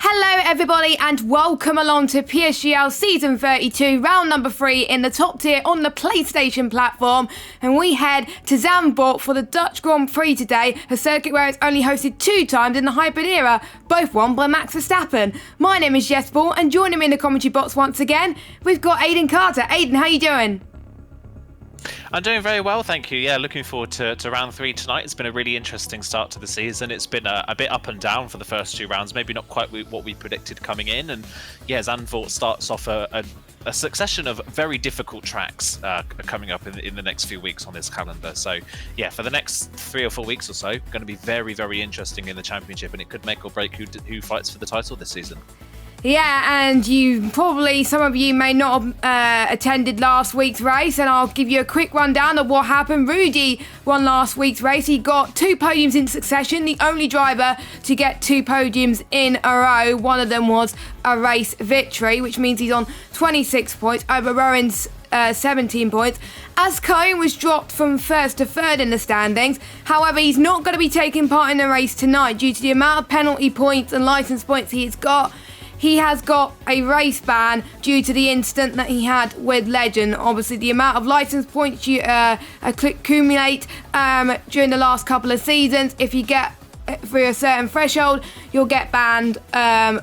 Hello everybody and welcome along to PSGL Season 32, round number 3 in the top tier on the PlayStation platform. And we head to Zandvoort for the Dutch Grand Prix today, a circuit where it's only hosted 2 times in the hybrid era, both won by Max Verstappen. My name is GeForce and joining me in the commentary box once again, we've got Aiden Carter. Aiden, how you doing? I'm doing very well, thank you. Yeah, looking forward to round 3 tonight. It's been a really interesting start to the season. It's been a bit up and down for the first 2 rounds, maybe not quite what we predicted coming in. And yeah, Zandvoort starts off a succession of very difficult tracks coming up in the next few weeks on this calendar. So yeah, for the next 3 or 4 weeks or so, going to be very, very interesting in the championship, and it could make or break who fights for the title this season. Yeah, and some of you may not have attended last week's race, and I'll give you a quick rundown of what happened. Rudy won last week's race. He got 2 podiums in succession, the only driver to get 2 podiums in a row. One of them was a race victory, which means he's on 26 points over Rowan's 17 points. Ascone was dropped from 1st to 3rd in the standings. However, he's not going to be taking part in the race tonight due to the amount of penalty points and licence points he's got. He has got a race ban due to the incident that he had with Legend. Obviously, the amount of licence points you accumulate during the last couple of seasons, if you get through a certain threshold, you'll get banned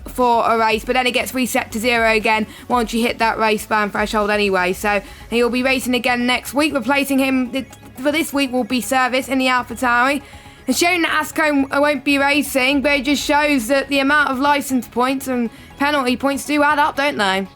for a race. But then it gets reset to 0 again once you hit that race ban threshold anyway. So he'll be racing again next week. Replacing him for this week will be Service in the AlphaTauri. It's showing that Ascone won't be racing, but it just shows that the amount of licence points and penalty points do add up, don't they?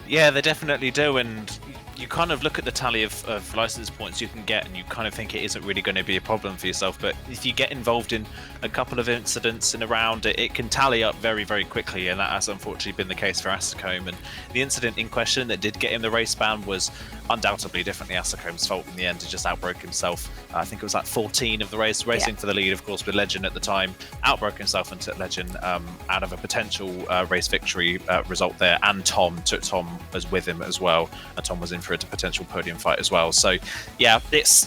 Yeah, they definitely do, and you kind of look at the tally of license points you can get and you kind of think it isn't really going to be a problem for yourself, but if you get involved in a couple of incidents in a round, it can tally up very, very quickly, and that has unfortunately been the case for Ascone. And the incident in question that did get him the race ban was undoubtedly definitely Ascone's fault in the end. He just outbroke himself. I think it was like 14 of the race, racing for the lead, of course, with Legend at the time, outbroke himself and took Legend out of a potential race victory result there, and took Tom as with him as well, and Tom was in for a potential podium fight as well. So yeah, it's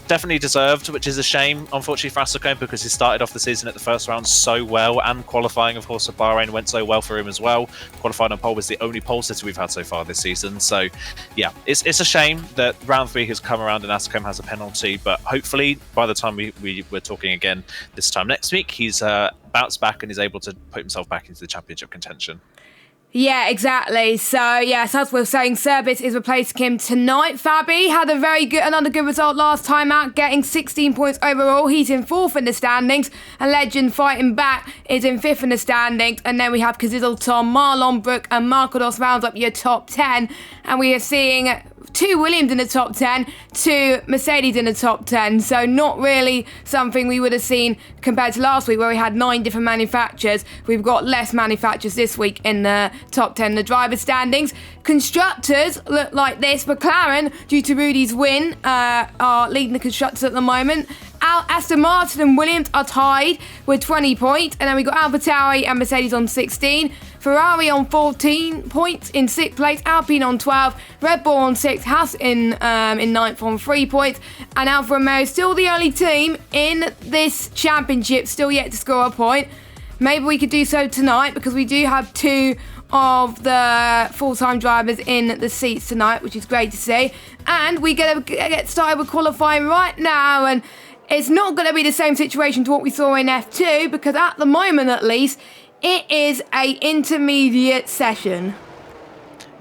definitely deserved, which is a shame, unfortunately, for Ascone, because he started off the season at the first round so well, and qualifying, of course, at Bahrain went so well for him as well. Qualifying on pole was the only pole sitter we've had so far this season. So yeah, it's a shame that round 3 has come around and Ascone has a penalty, but hopefully by the time we're talking again this time next week, he's bounced back and is able to put himself back into the championship contention. Yeah, exactly. So, yes, as we're saying, Service is replacing him tonight. Fabi had another good result last time out, getting 16 points overall. He's in 4th in the standings. And Legend fighting back is in 5th in the standings. And then we have Kazizel Tom, Marlon Brook and Marcos rounds up your top 10. And we are seeing 2 Williams in the top 10, 2 Mercedes in the top 10. So not really something we would have seen compared to last week where we had 9 different manufacturers. We've got less manufacturers this week in the top 10, the driver standings. Constructors look like this. McLaren, due to Rudy's win, are leading the constructors at the moment. Aston Martin and Williams are tied with 20 points. And then we've got AlphaTauri and Mercedes on 16. Ferrari on 14 points in 6th place. Alpine on 12. Red Bull on 6th. Haas in 9th on 3 points. And Alfa Romeo is still the only team in this championship still yet to score a point. Maybe we could do so tonight, because we do have 2 of the full-time drivers in the seats tonight, which is great to see. And we're going to get started with qualifying right now. And it's not going to be the same situation to what we saw in F2, because at the moment, at least, it is a intermediate session.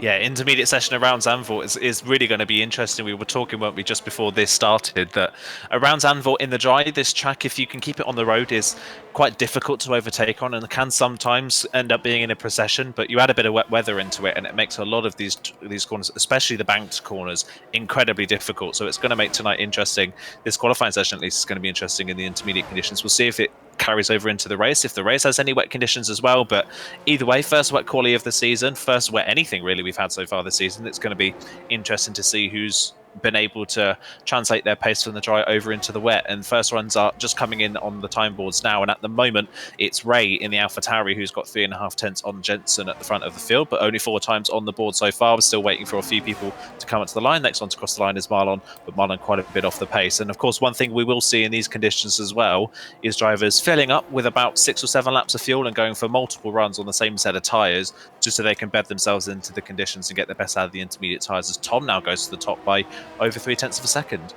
Yeah, intermediate session around Zandvoort is really going to be interesting. We were talking, weren't we, just before this started, that around Zandvoort in the dry, this track, if you can keep it on the road, is quite difficult to overtake on, and can sometimes end up being in a procession. But you add a bit of wet weather into it, and it makes a lot of these corners, especially the banked corners, incredibly difficult. So it's going to make tonight interesting. This qualifying session, at least, is going to be interesting in the intermediate conditions. We'll see if it carries over into the race, if the race has any wet conditions as well. But either way, first wet quali of the season, first wet anything really we've had so far this season. It's going to be interesting to see who's been able to translate their pace from the dry over into the wet, and first runs are just coming in on the time boards now, and at the moment it's Ray in the AlphaTauri who's got 3.5 tenths on Jensen at the front of the field, but only 4 times on the board so far. We're still waiting for a few people to come up to the line. Next one to cross the line is Marlon, but Marlon quite a bit off the pace. And of course, one thing we will see in these conditions as well is drivers filling up with about 6 or 7 laps of fuel and going for multiple runs on the same set of tyres, just so they can bed themselves into the conditions and get the best out of the intermediate tyres, as Tom now goes to the top by over 3 tenths of a second.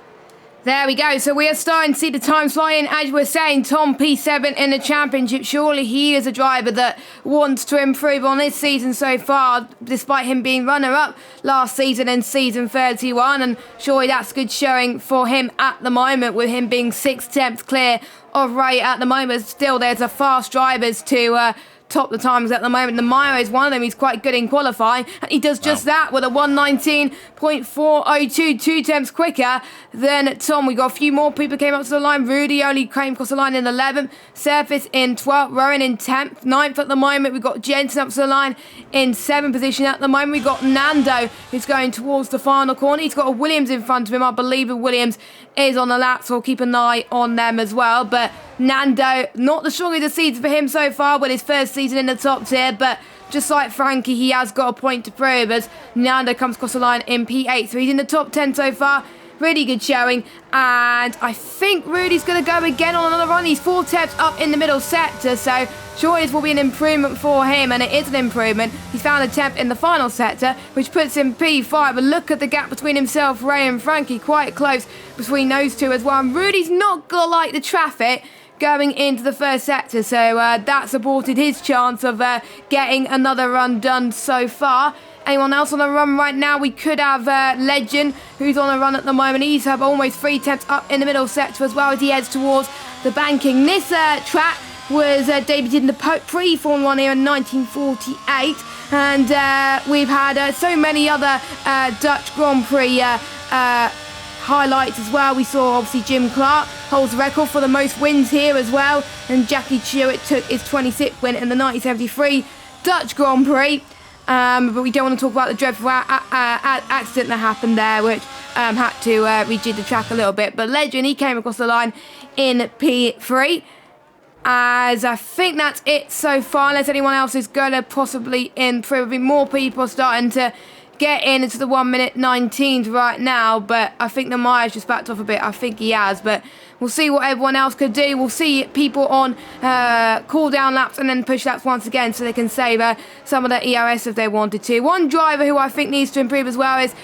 There we go. So we are starting to see the times fly in. As we're saying, Tom P7 in the championship. Surely he is a driver that wants to improve on this season so far, despite him being runner-up last season in season 31. And surely that's good showing for him at the moment, with him being 6 tenths clear of Ray at the moment. Still, there's a fast drivers to top the times at the moment. The Meyer is one of them. He's quite good in qualifying, and he does just that with a 1:19.402, 2 tenths quicker than Tom. We got a few more people came up to the line. Rudy only came across the line in 11th, Surface in 12th, Rowan in 10th, 9th at the moment. We've got Jensen up to the line in 7th position at the moment. We've got Nando who's going towards the final corner. He's got a Williams in front of him. I believe the Williams is on the lap, so we'll keep an eye on them as well. But Nando, not the strongest of seasons for him so far with his first season in the top tier, but just like Frankie, he has got a point to prove as Nando comes across the line in P8. So he's in the top 10 so far. Really good showing. And I think Rudy's going to go again on another run. He's 4 tenths up in the middle sector, so surely this will be an improvement for him, and it is an improvement. He's found a 10th in the final sector, which puts him P5. But look at the gap between himself, Ray and Frankie, quite close between those two as well. And Rudy's not going to like the traffic going into the first sector, so that supported his chance of getting another run done so far. Anyone else on the run right now? We could have Legend, who's on a run at the moment. He's almost 3 tenths up in the middle sector as well as he heads towards the banking. This track was debuted in the pre-Formula 1 here in 1948, and we've had so many other Dutch Grand Prix highlights as well. We saw obviously Jim Clark holds the record for the most wins here as well, and Jackie Stewart took his 26th win in the 1973 Dutch Grand Prix. But we don't want to talk about the dreadful accident that happened there, which had to rejig the track a little bit. But Legend, he came across the line in P3. As I think that's it so far, unless anyone else is going to possibly improve. More people starting to get into the 1:19 right now, but I think the Meyer's just backed off a bit. I think he has, but we'll see what everyone else could do. We'll see people on cool down laps and then push laps once again, so they can save some of the ERS if they wanted to. One driver who I think needs to improve as well is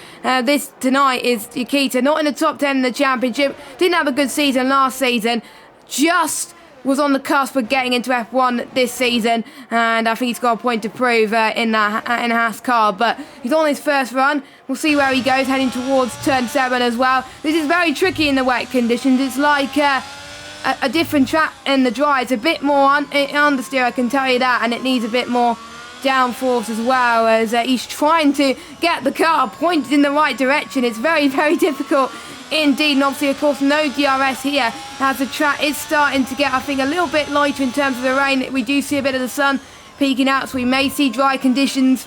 this tonight is Yukita. Not in the top 10 in the championship. Didn't have a good season last season. Just was on the cusp of getting into F1 this season, and I think he's got a point to prove in a Haas car, but he's on his first run. We'll see where he goes, heading towards turn 7 as well. This is very tricky in the wet conditions. It's like a different track in the dry. It's a bit more understeer, I can tell you that, and it needs a bit more downforce as well, as he's trying to get the car pointed in the right direction. It's very, very difficult indeed, and obviously, of course, no DRS here as the track is starting to get, I think, a little bit lighter in terms of the rain. We do see a bit of the sun peeking out, so we may see dry conditions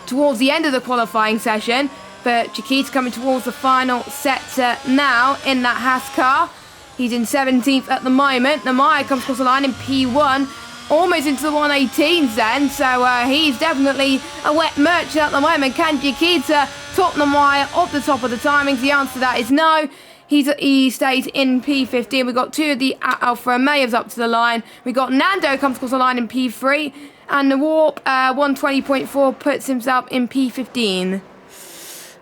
towards the end of the qualifying session. But Chiquita's coming towards the final sector now in that Haas car. He's in 17th at the moment. The Meyer comes across the line in P1, almost into the 118s then, so he's definitely a wet merchant at the moment. Can Chiquita top the Meyer off the top of the timings? The answer to that is no. He stays in P15. We've got 2 of the Alfa Romeos up to the line. We've got Nando comes across the line in P3, and the Warp 120.4 puts himself in P15.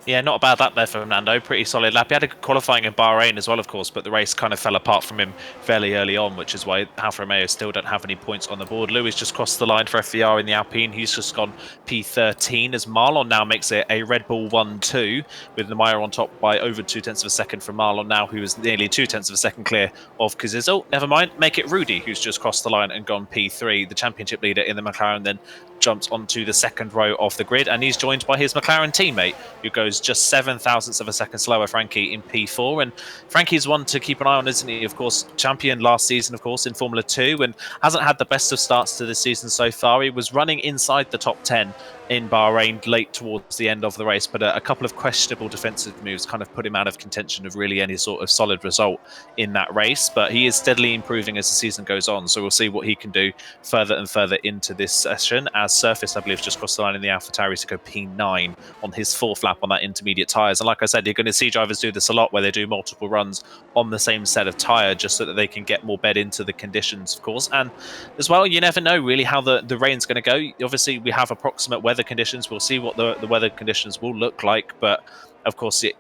Yeah, not a bad lap there for Nando. Pretty solid lap. He had a good qualifying in Bahrain as well, of course, but the race kind of fell apart from him fairly early on, which is why Alfa Romeo still don't have any points on the board. Lewis just crossed the line for FVR in the Alpine. He's just gone P13 as Marlon now makes it a Red Bull 1-2 with the Meyer on top by over 2 tenths of a second from Marlon now, who is nearly 2 tenths of a second clear of Kaziz. Oh, never mind. Make it Rudy, who's just crossed the line and gone P3. The championship leader in the McLaren then jumps onto the second row of the grid, and he's joined by his McLaren teammate, who goes just 7 thousandths of a second slower, Frankie, in P4. And Frankie's one to keep an eye on, isn't he? Of course, champion last season, of course, in Formula 2, and hasn't had the best of starts to this season so far. He was running inside the top 10 in Bahrain late towards the end of the race, but a couple of questionable defensive moves kind of put him out of contention of really any sort of solid result in that race. But he is steadily improving as the season goes on, so we'll see what he can do further and further into this session. As Surface, I believe, just crossed the line in the AlphaTauri to go P9 on his 4th lap on that intermediate tyres. And like I said, you're going to see drivers do this a lot, where they do multiple runs on the same set of tyre just so that they can get more bed into the conditions, of course. And as well, you never know really how the rain's going to go. Obviously, we have approximate weather conditions. We'll see what the weather conditions will look like, but of course it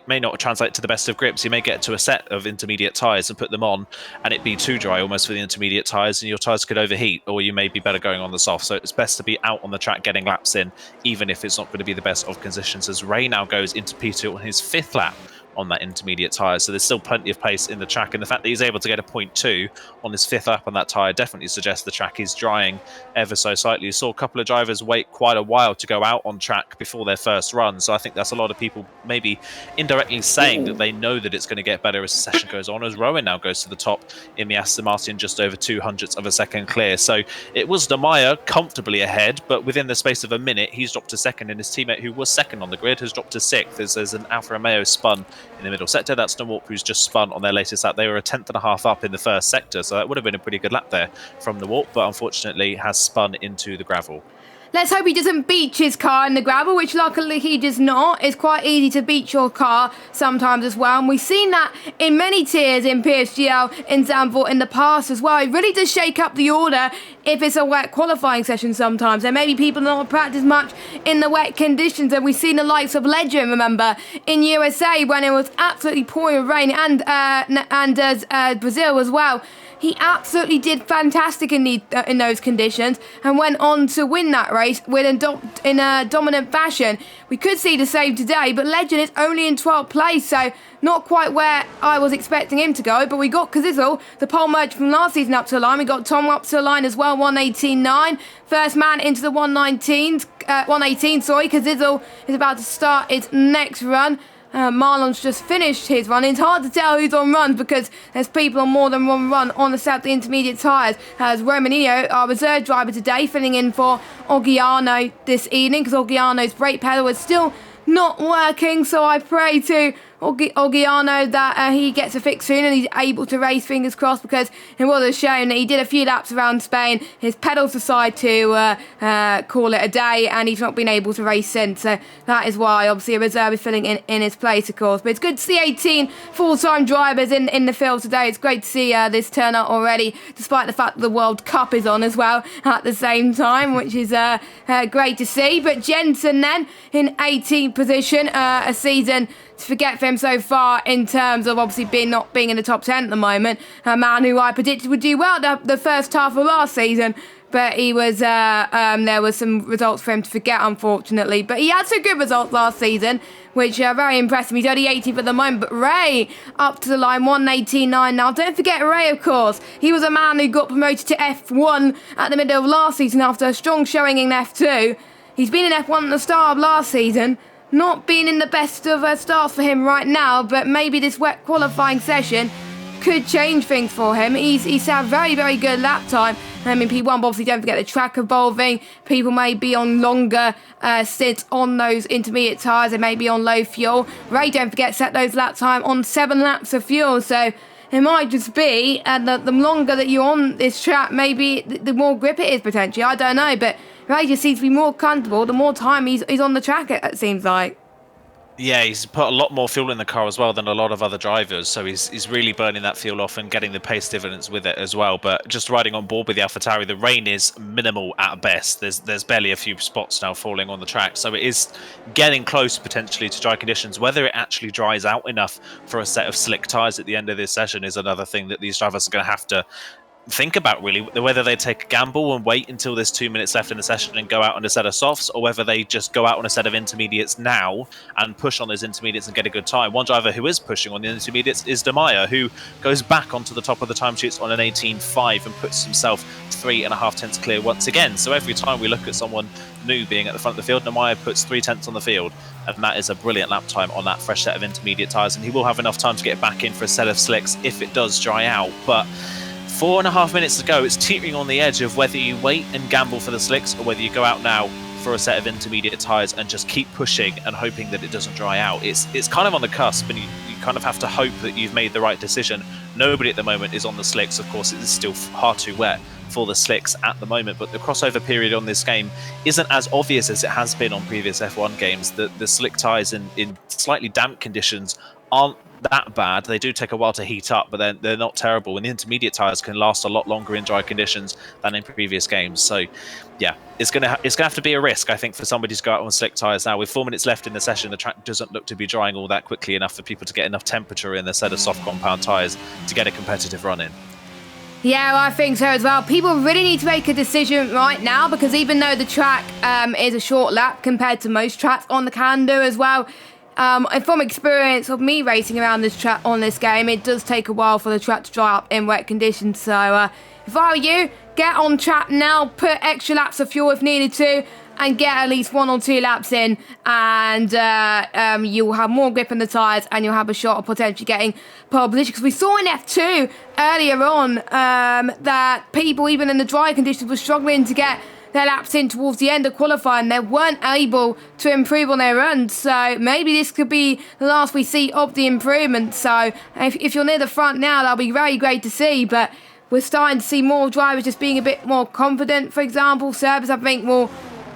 may not translate to the best of grips. You may get to a set of intermediate tyres and put them on and it be too dry almost for the intermediate tyres, and your tyres could overheat, or you may be better going on the soft. So it's best to be out on the track getting laps in, even if it's not going to be the best of conditions, as Ray now goes into P2 on his 5th lap on that intermediate tyre. So there's still plenty of pace in the track, and the fact that he's able to get a 0.2 on his 5th lap on that tyre definitely suggests the track is drying ever so slightly. You saw a couple of drivers wait quite a while to go out on track before their first run, so I think that's a lot of people maybe indirectly saying that they know that it's going to get better as the session goes on, as Rowan now goes to the top in the Aston Martin, just over 0.02 of a second clear. So it was Demaya comfortably ahead, but within the space of a minute he's dropped to 2nd, and his teammate who was 2nd on the grid has dropped to 6th. There's an Alfa Romeo spun in the middle sector. That's Norwalk, who's just spun on their latest lap. They were a 10.5 up in the first sector, so that would have been a pretty good lap there from Norwalk, but unfortunately has spun into the gravel. Let's hope he doesn't beach his car in the gravel, which luckily he does not. It's quite easy to beach your car sometimes as well. And we've seen that in many tiers in PSGL in Zandvoort in the past as well. It really does shake up the order if it's a wet qualifying session sometimes. There may be people not practice much in the wet conditions. And we've seen the likes of Legend, remember, in USA when it was absolutely pouring rain, and Brazil as well. He absolutely did fantastic in those conditions and went on to win that race in a dominant fashion. We could see the same today, but Legend is only in 12th place, so not quite where I was expecting him to go. But we got Kazizel, the pole merger from last season, up to the line. We got Tom up to the line as well, 118.9. First man into the 118, Kazizel is about to start his next run. Marlon's just finished his run. It's hard to tell who's on runs because there's people on more than one run on the set of the intermediate tyres. As Romanillo, our reserve driver today, filling in for Oggiano this evening because Oggiano's brake pedal is still not working, so I pray to Oggiano that he gets a fix soon and he's able to race, fingers crossed, because it was a shame that he did a few laps around Spain. His pedals decide to call it a day and he's not been able to race since. So that is why obviously a reserve is filling in his place, of course. But it's good to see 18 full-time drivers in the field today. It's great to see this turn out already, despite the fact that the World Cup is on as well at the same time, which is great to see. But Jensen then in 18th position, a season to forget for him so far in terms of obviously not being in the top 10 at the moment. A man who I predicted would do well the first half of last season, but he was there was some results for him to forget, unfortunately. But he had some good results last season, which are very impressive. He's only 18th at the moment, but Ray up to the line, 118.9 now. Don't forget Ray, of course. He was a man who got promoted to F1 at the middle of last season after a strong showing in F2. He's been in F1 at the start of last season. Not being in the best of starts for him right now, but maybe this wet qualifying session could change things for him. He's had very, very good lap time. I mean, P1, but obviously don't forget the track evolving. People may be on longer stints on those intermediate tyres. They may be on low fuel. Ray, don't forget, set those lap time on 7 laps of fuel. So it might just be the longer that you're on this track, maybe the more grip it is potentially. I don't know, but Ray just seems to be more comfortable the more time he's on the track, it seems like. Yeah, he's put a lot more fuel in the car as well than a lot of other drivers, so he's really burning that fuel off and getting the pace dividends with it as well. But just riding on board with the AlphaTauri, the rain is minimal at best. There's barely a few spots now falling on the track, so it is getting close potentially to dry conditions. Whether it actually dries out enough for a set of slick tyres at the end of this session is another thing that these drivers are going to have to think about, really, whether they take a gamble and wait until there's 2 minutes left in the session and go out on a set of softs, or whether they just go out on a set of intermediates now and push on those intermediates and get a good time. One driver who is pushing on the intermediates is Demaya, who goes back onto the top of the timesheets on an 18.5 and puts himself 3.5 tenths clear once again. So every time we look at someone new being at the front of the field, Demaya puts 3 tenths on the field, and that is a brilliant lap time on that fresh set of intermediate tyres, and he will have enough time to get back in for a set of slicks if it does dry out. But 4.5 minutes to go, it's teetering on the edge of whether you wait and gamble for the slicks or whether you go out now for a set of intermediate tyres and just keep pushing and hoping that it doesn't dry out. It's kind of on the cusp, and you kind of have to hope that you've made the right decision. Nobody at the moment is on the slicks. Of course, it is still far too wet for the slicks at the moment, but the crossover period on this game isn't as obvious as it has been on previous F1 games. The slick tyres in slightly damp conditions aren't that bad. They do take a while to heat up, but they're not terrible, and the intermediate tyres can last a lot longer in dry conditions than in previous games. So yeah, it's gonna have to be a risk, I think, for somebody to go out on slick tyres now. With 4 minutes left in the session, the track doesn't look to be drying all that quickly enough for people to get enough temperature in their set of soft compound tyres to get a competitive run in. Yeah, well, I think so as well. People really need to make a decision right now, because even though the track is a short lap compared to most tracks on the calendar as well, and from experience of me racing around this track on this game, it does take a while for the track to dry up in wet conditions. So if I were you, get on track now, put extra laps of fuel if needed to, and get at least 1 or 2 laps in, and you'll have more grip in the tyres, and you'll have a shot of potentially getting pole position. Because we saw in F2 earlier on that people, even in the dry conditions, were struggling to get their laps in towards the end of qualifying. They weren't able to improve on their runs, so maybe this could be the last we see of the improvement. So if you're near the front now, that'll be very great to see, but we're starting to see more drivers just being a bit more confident. For example, Serbs, I think, will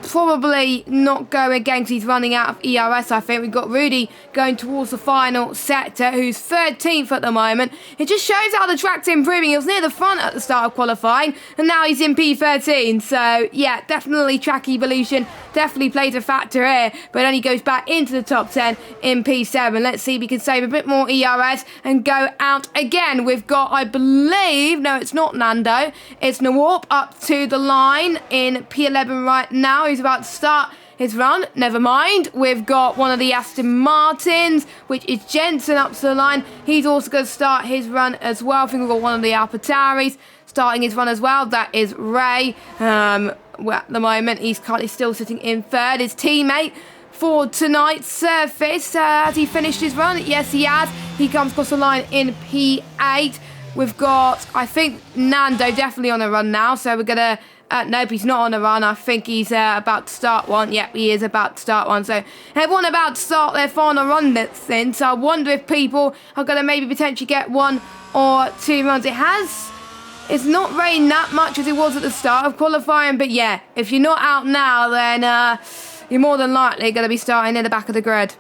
probably not go again because he's running out of ERS. I think we've got Rudy going towards the final sector, who's 13th at the moment. It just shows how the track's improving. He was near the front at the start of qualifying, and now he's in P13. So yeah, definitely track evolution definitely plays a factor here, but then he goes back into the top 10 in P7. Let's see if we can save a bit more ERS and go out again. We've got, I believe, no, it's not Nando, it's Nawarp up to the line in P11 right now. He's about to start his run. Never mind. We've got one of the Aston Martins, which is Jensen, up to the line. He's also going to start his run as well. I think we've got one of the AlphaTauris starting his run as well. That is Ray. Well, at the moment, he's currently still sitting in third. His teammate for tonight's surface, has he finished his run? Yes, he has. He comes across the line in P8. We've got, I think, Nando definitely on a run now. So we're going to... nope, he's not on a run. I think he's about to start one. Yep, he is about to start one. So everyone about to start their final run that's in. So I wonder if people are going to maybe potentially get 1 or 2 runs. It's not raining that much as it was at the start of qualifying. But yeah, if you're not out now, then you're more than likely going to be starting in the back of the grid.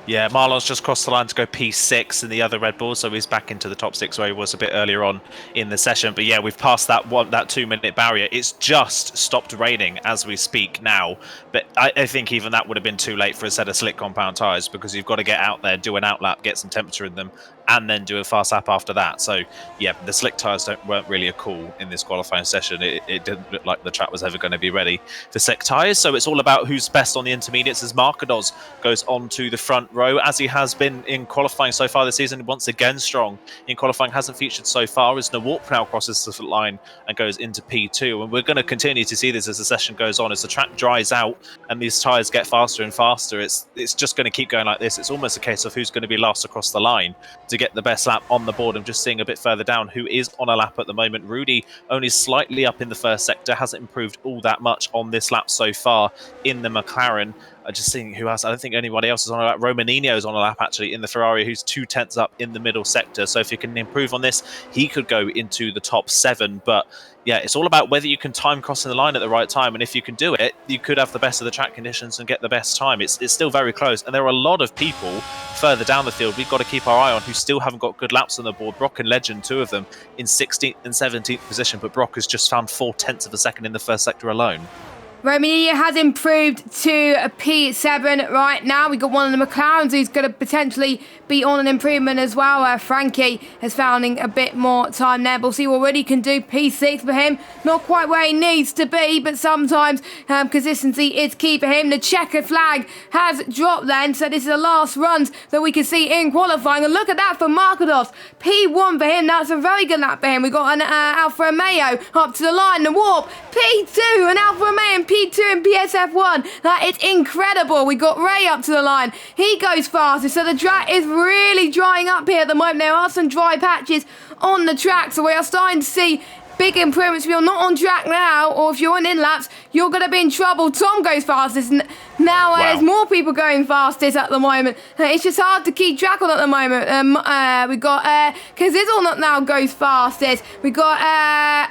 Yeah, Marlon's just crossed the line to go P6 in the other Red Bull, so he's back into the top 6 where he was a bit earlier on in the session. But yeah, we've passed that 2-minute barrier. It's just stopped raining as we speak now, but I think even that would have been too late for a set of slick compound tyres, because you've got to get out there, do an outlap, get some temperature in them, and then do a fast lap after that. So yeah, the slick tyres weren't really a call in this qualifying session. It didn't look like the track was ever going to be ready for slick tyres. So it's all about who's best on the intermediates as Markados goes on to the front row, as he has been in qualifying so far this season. Once again strong in qualifying, hasn't featured so far, as Nawarp now crosses the line and goes into P2. And we're going to continue to see this as the session goes on, as the track dries out and these tyres get faster and faster. It's just going to keep going like this. It's almost a case of who's going to be last across the line to get the best lap on the board. I'm just seeing a bit further down who is on a lap at the moment. Rudy only slightly up in the first sector, hasn't improved all that much on this lap so far in the McLaren. Just seeing who else. I don't think anybody else is on a lap. Romaninho is on a lap actually in the Ferrari, who's 2/10 up in the middle sector. So if he can improve on this, he could go into the top 7. But yeah, it's all about whether you can time crossing the line at the right time. And if you can do it, you could have the best of the track conditions and get the best time. It's still very close. And there are a lot of people further down the field we've got to keep our eye on who still haven't got good laps on the board. Brock and Legend, 2 of them in 16th and 17th position. But Brock has just found 0.4 of a second in the first sector alone. Romania has improved to a P7 right now. We got one of the McLarens who's going to potentially be on an improvement as well. Frankie is finding a bit more time there. We'll see what Woody can do. P6 for him. Not quite where he needs to be, but sometimes consistency is key for him. The checkered flag has dropped then, so this is the last runs that we can see in qualifying. And look at that for Markados. P1 for him. That's a very good lap for him. We got an Alfa Romeo up to the line. The Warp. P2, an Alfa Romeo and P2 and PSF1. That is incredible. We got Ray up to the line. He goes faster, so the track is really drying up here at the moment. There are some dry patches on the track, so we are starting to see big improvements. If you're not on track now, or if you're in laps, you're going to be in trouble. Tom goes fastest. Now there's more people going fastest at the moment. It's just hard to keep track on at the moment. We got Kazizzle now goes fastest. We got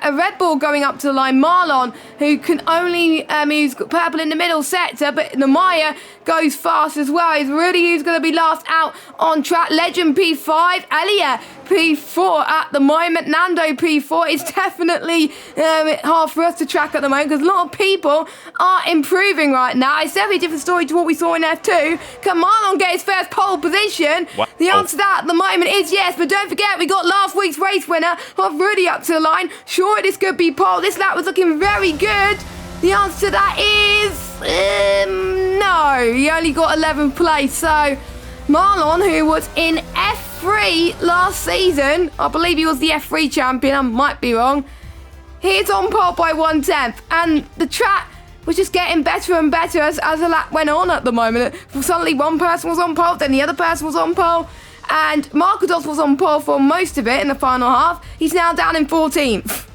a Red Bull going up to the line. Marlon, who can only use purple in the middle sector, but the Maya goes fast as well. It's really who's going to be last out on track. Legend P5, Elia P4 at the moment. Nando P4. It's definitely hard for us to track at the moment because a lot of people are improving right now. It's definitely a different story to what we saw in F2. Can Marlon get his first pole position? Wow. The answer to that at the moment is yes, but don't forget we got last week's race winner of Rudy up to the line. Sure, this could be pole. This lap was looking very good. The answer to that is no. He only got 11th place. So Marlon, who was in F3 last season, I believe he was the F3 champion, I might be wrong, he's on pole by 1/10. And the track was just getting better and better as the lap went on at the moment. Suddenly one person was on pole, then the other person was on pole, and Marcos was on pole for most of it in the final half. He's now down in 14th.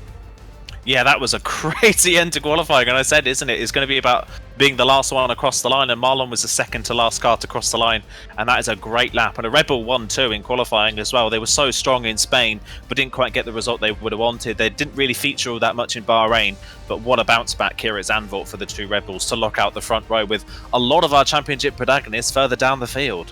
Yeah, that was a crazy end to qualifying, and I said, isn't it? It's going to be about being the last one across the line, and Marlon was the second to last car to cross the line, and that is a great lap. And a Red Bull won too in qualifying as well. They were so strong in Spain, but didn't quite get the result they would have wanted. They didn't really feature all that much in Bahrain, but what a bounce back here at Zandvoort for the two Red Bulls to lock out the front row with a lot of our championship protagonists further down the field.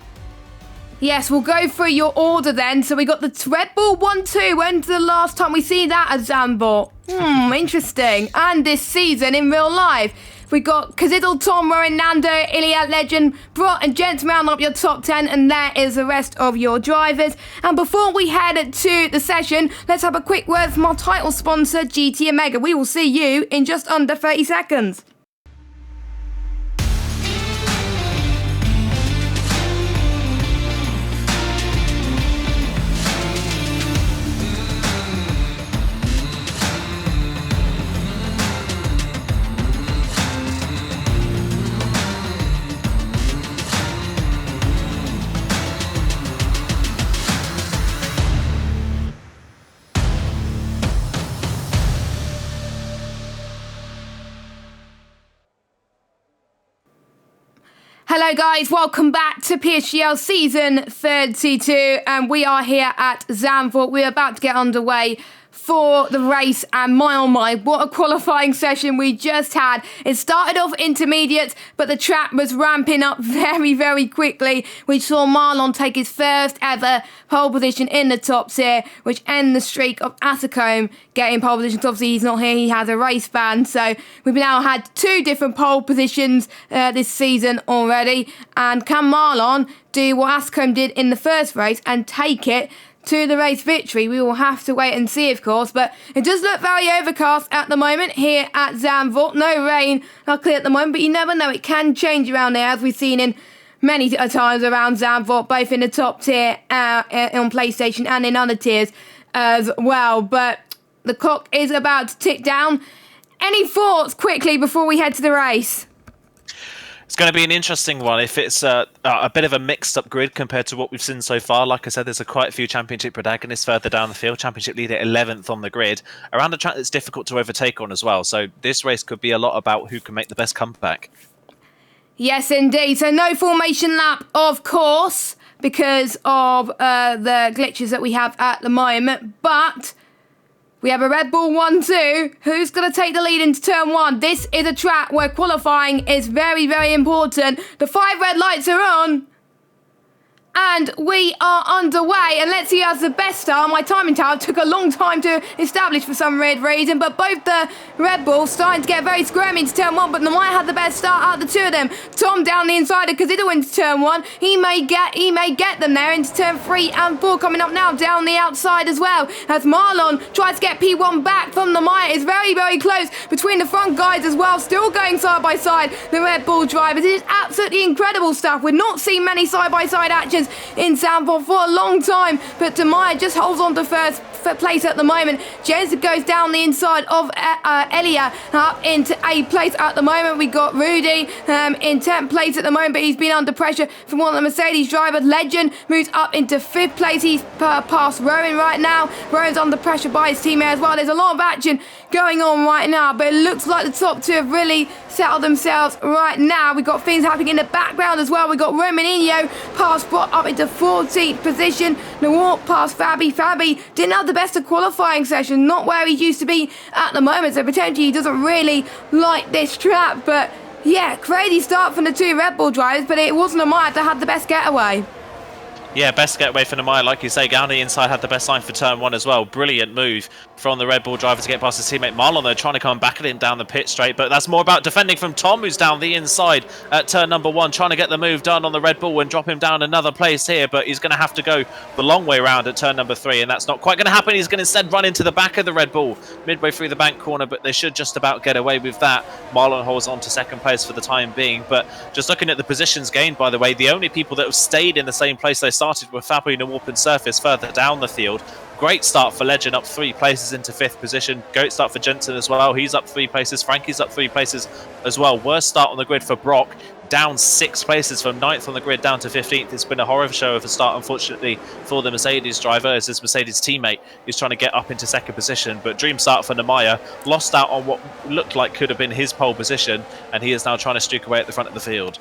Yes, we'll go through your order then. So we got the Red Bull 1-2. When's the last time we see that at Zandvoort? Interesting. And this season in real life, we got Kaziddle, Tom, Rowan, Nando, Iliad, Legend, Brot and Gents round up your top 10, and there is the rest of your drivers. And before we head to the session, let's have a quick word from our title sponsor, GT Omega. We will see you in just under 30 seconds. Hello guys, welcome back to PSGL Season 32, and we are here at Zandvoort. We're about to get underway for the race, and my oh my, what a qualifying session we just had. It started off intermediate, but the track was ramping up very, very quickly. We saw Marlon take his first ever pole position in the top tier, which ended the streak of Atacombe getting pole positions. Obviously, he's not here, he has a race ban, so we've now had two different pole positions this season already. And can Marlon do what Atacombe did in the first race and take it to the race victory? We will have to wait and see, of course, but it does look very overcast at the moment here at Zandvoort. No rain, luckily, at the moment, but you never know, it can change around there, as we've seen in many times around Zandvoort, both in the top tier on PlayStation and in other tiers as well. But the clock is about to tick down. Any thoughts quickly before we head to the race? It's going to be an interesting one if it's a bit of a mixed-up grid compared to what we've seen so far. Like I said, there's quite a few championship protagonists further down the field. Championship leader 11th on the grid, around a track that's difficult to overtake on as well. So this race could be a lot about who can make the best comeback. Yes, indeed. So no formation lap, of course, because of the glitches that we have at the moment. But we have a Red Bull 1-2. Who's going to take the lead into turn one? This is a track where qualifying is very, very important. The 5 red lights are on. And we are underway. And let's see who has the best start. My timing tower took a long time to establish for some weird reason. But both the Red Bulls starting to get very squirmy into turn one. But Namaya had the best start out of the two of them. Tom down the inside because he into turn one. He may get them there into turn 3 and 4 coming up now down the outside as well. As Marlon tries to get P1 back from Namaya. It's very, very close between the front guys as well. Still going side by side. The Red Bull drivers. It is absolutely incredible stuff. We've not seen many side by side actions places in Sanford for a long time, but Demaya just holds on to first place at the moment. Jensen goes down the inside of Elia up into 8th place at the moment. We got Rudy in 10th place at the moment, but he's been under pressure from one of the Mercedes drivers. Legend moves up into 5th place. He's past Rowan right now. Rowan's under pressure by his teammate as well. There's a lot of action going on right now, but it looks like the top two have really settled themselves right now. We've got things happening in the background as well. We've got Romaninho past Brock up into 14th position. The walk past Fabi. Fabi didn't have the best of qualifying session, not where he used to be at the moment, so potentially he doesn't really like this track. But yeah, crazy start from the two Red Bull drivers, but it wasn't Amaya that had the best getaway. Yeah, best getaway for Nemaya, like you say. Down the inside had the best line for turn 1 as well. Brilliant move from the Red Bull driver to get past his teammate Marlon, though, trying to come back at him down the pit straight. But that's more about defending from Tom, who's down the inside at turn number 1, trying to get the move done on the Red Bull and drop him down another place here. But he's going to have to go the long way around at turn number 3, and that's not quite going to happen. He's going to instead run into the back of the Red Bull midway through the bank corner, but they should just about get away with that. Marlon holds on to 2nd place for the time being. But just looking at the positions gained, by the way, the only people that have stayed in the same place they started were Fabu and Warp and Surface further down the field. Great start for Legend, up 3 places into 5th position. Great start for Jensen as well. He's up 3 places. Frankie's up 3 places as well. Worst start on the grid for Brock. Down 6 places from 9th on the grid down to 15th. It's been a horror show of a start, unfortunately, for the Mercedes driver, as his Mercedes teammate is trying to get up into 2nd position. But dream start for Nemaya. Lost out on what looked like could have been his pole position, and he is now trying to streak away at the front of the field.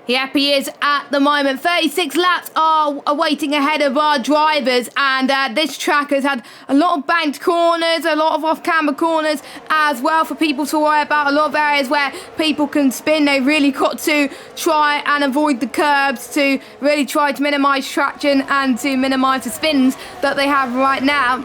Yep, he is at the moment. 36 laps are awaiting ahead of our drivers, and this track has had a lot of banked corners, a lot of off-camber corners as well for people to worry about. A lot of areas where people can spin. They've really got to try and avoid the curbs to really try to minimise traction and to minimise the spins that they have right now.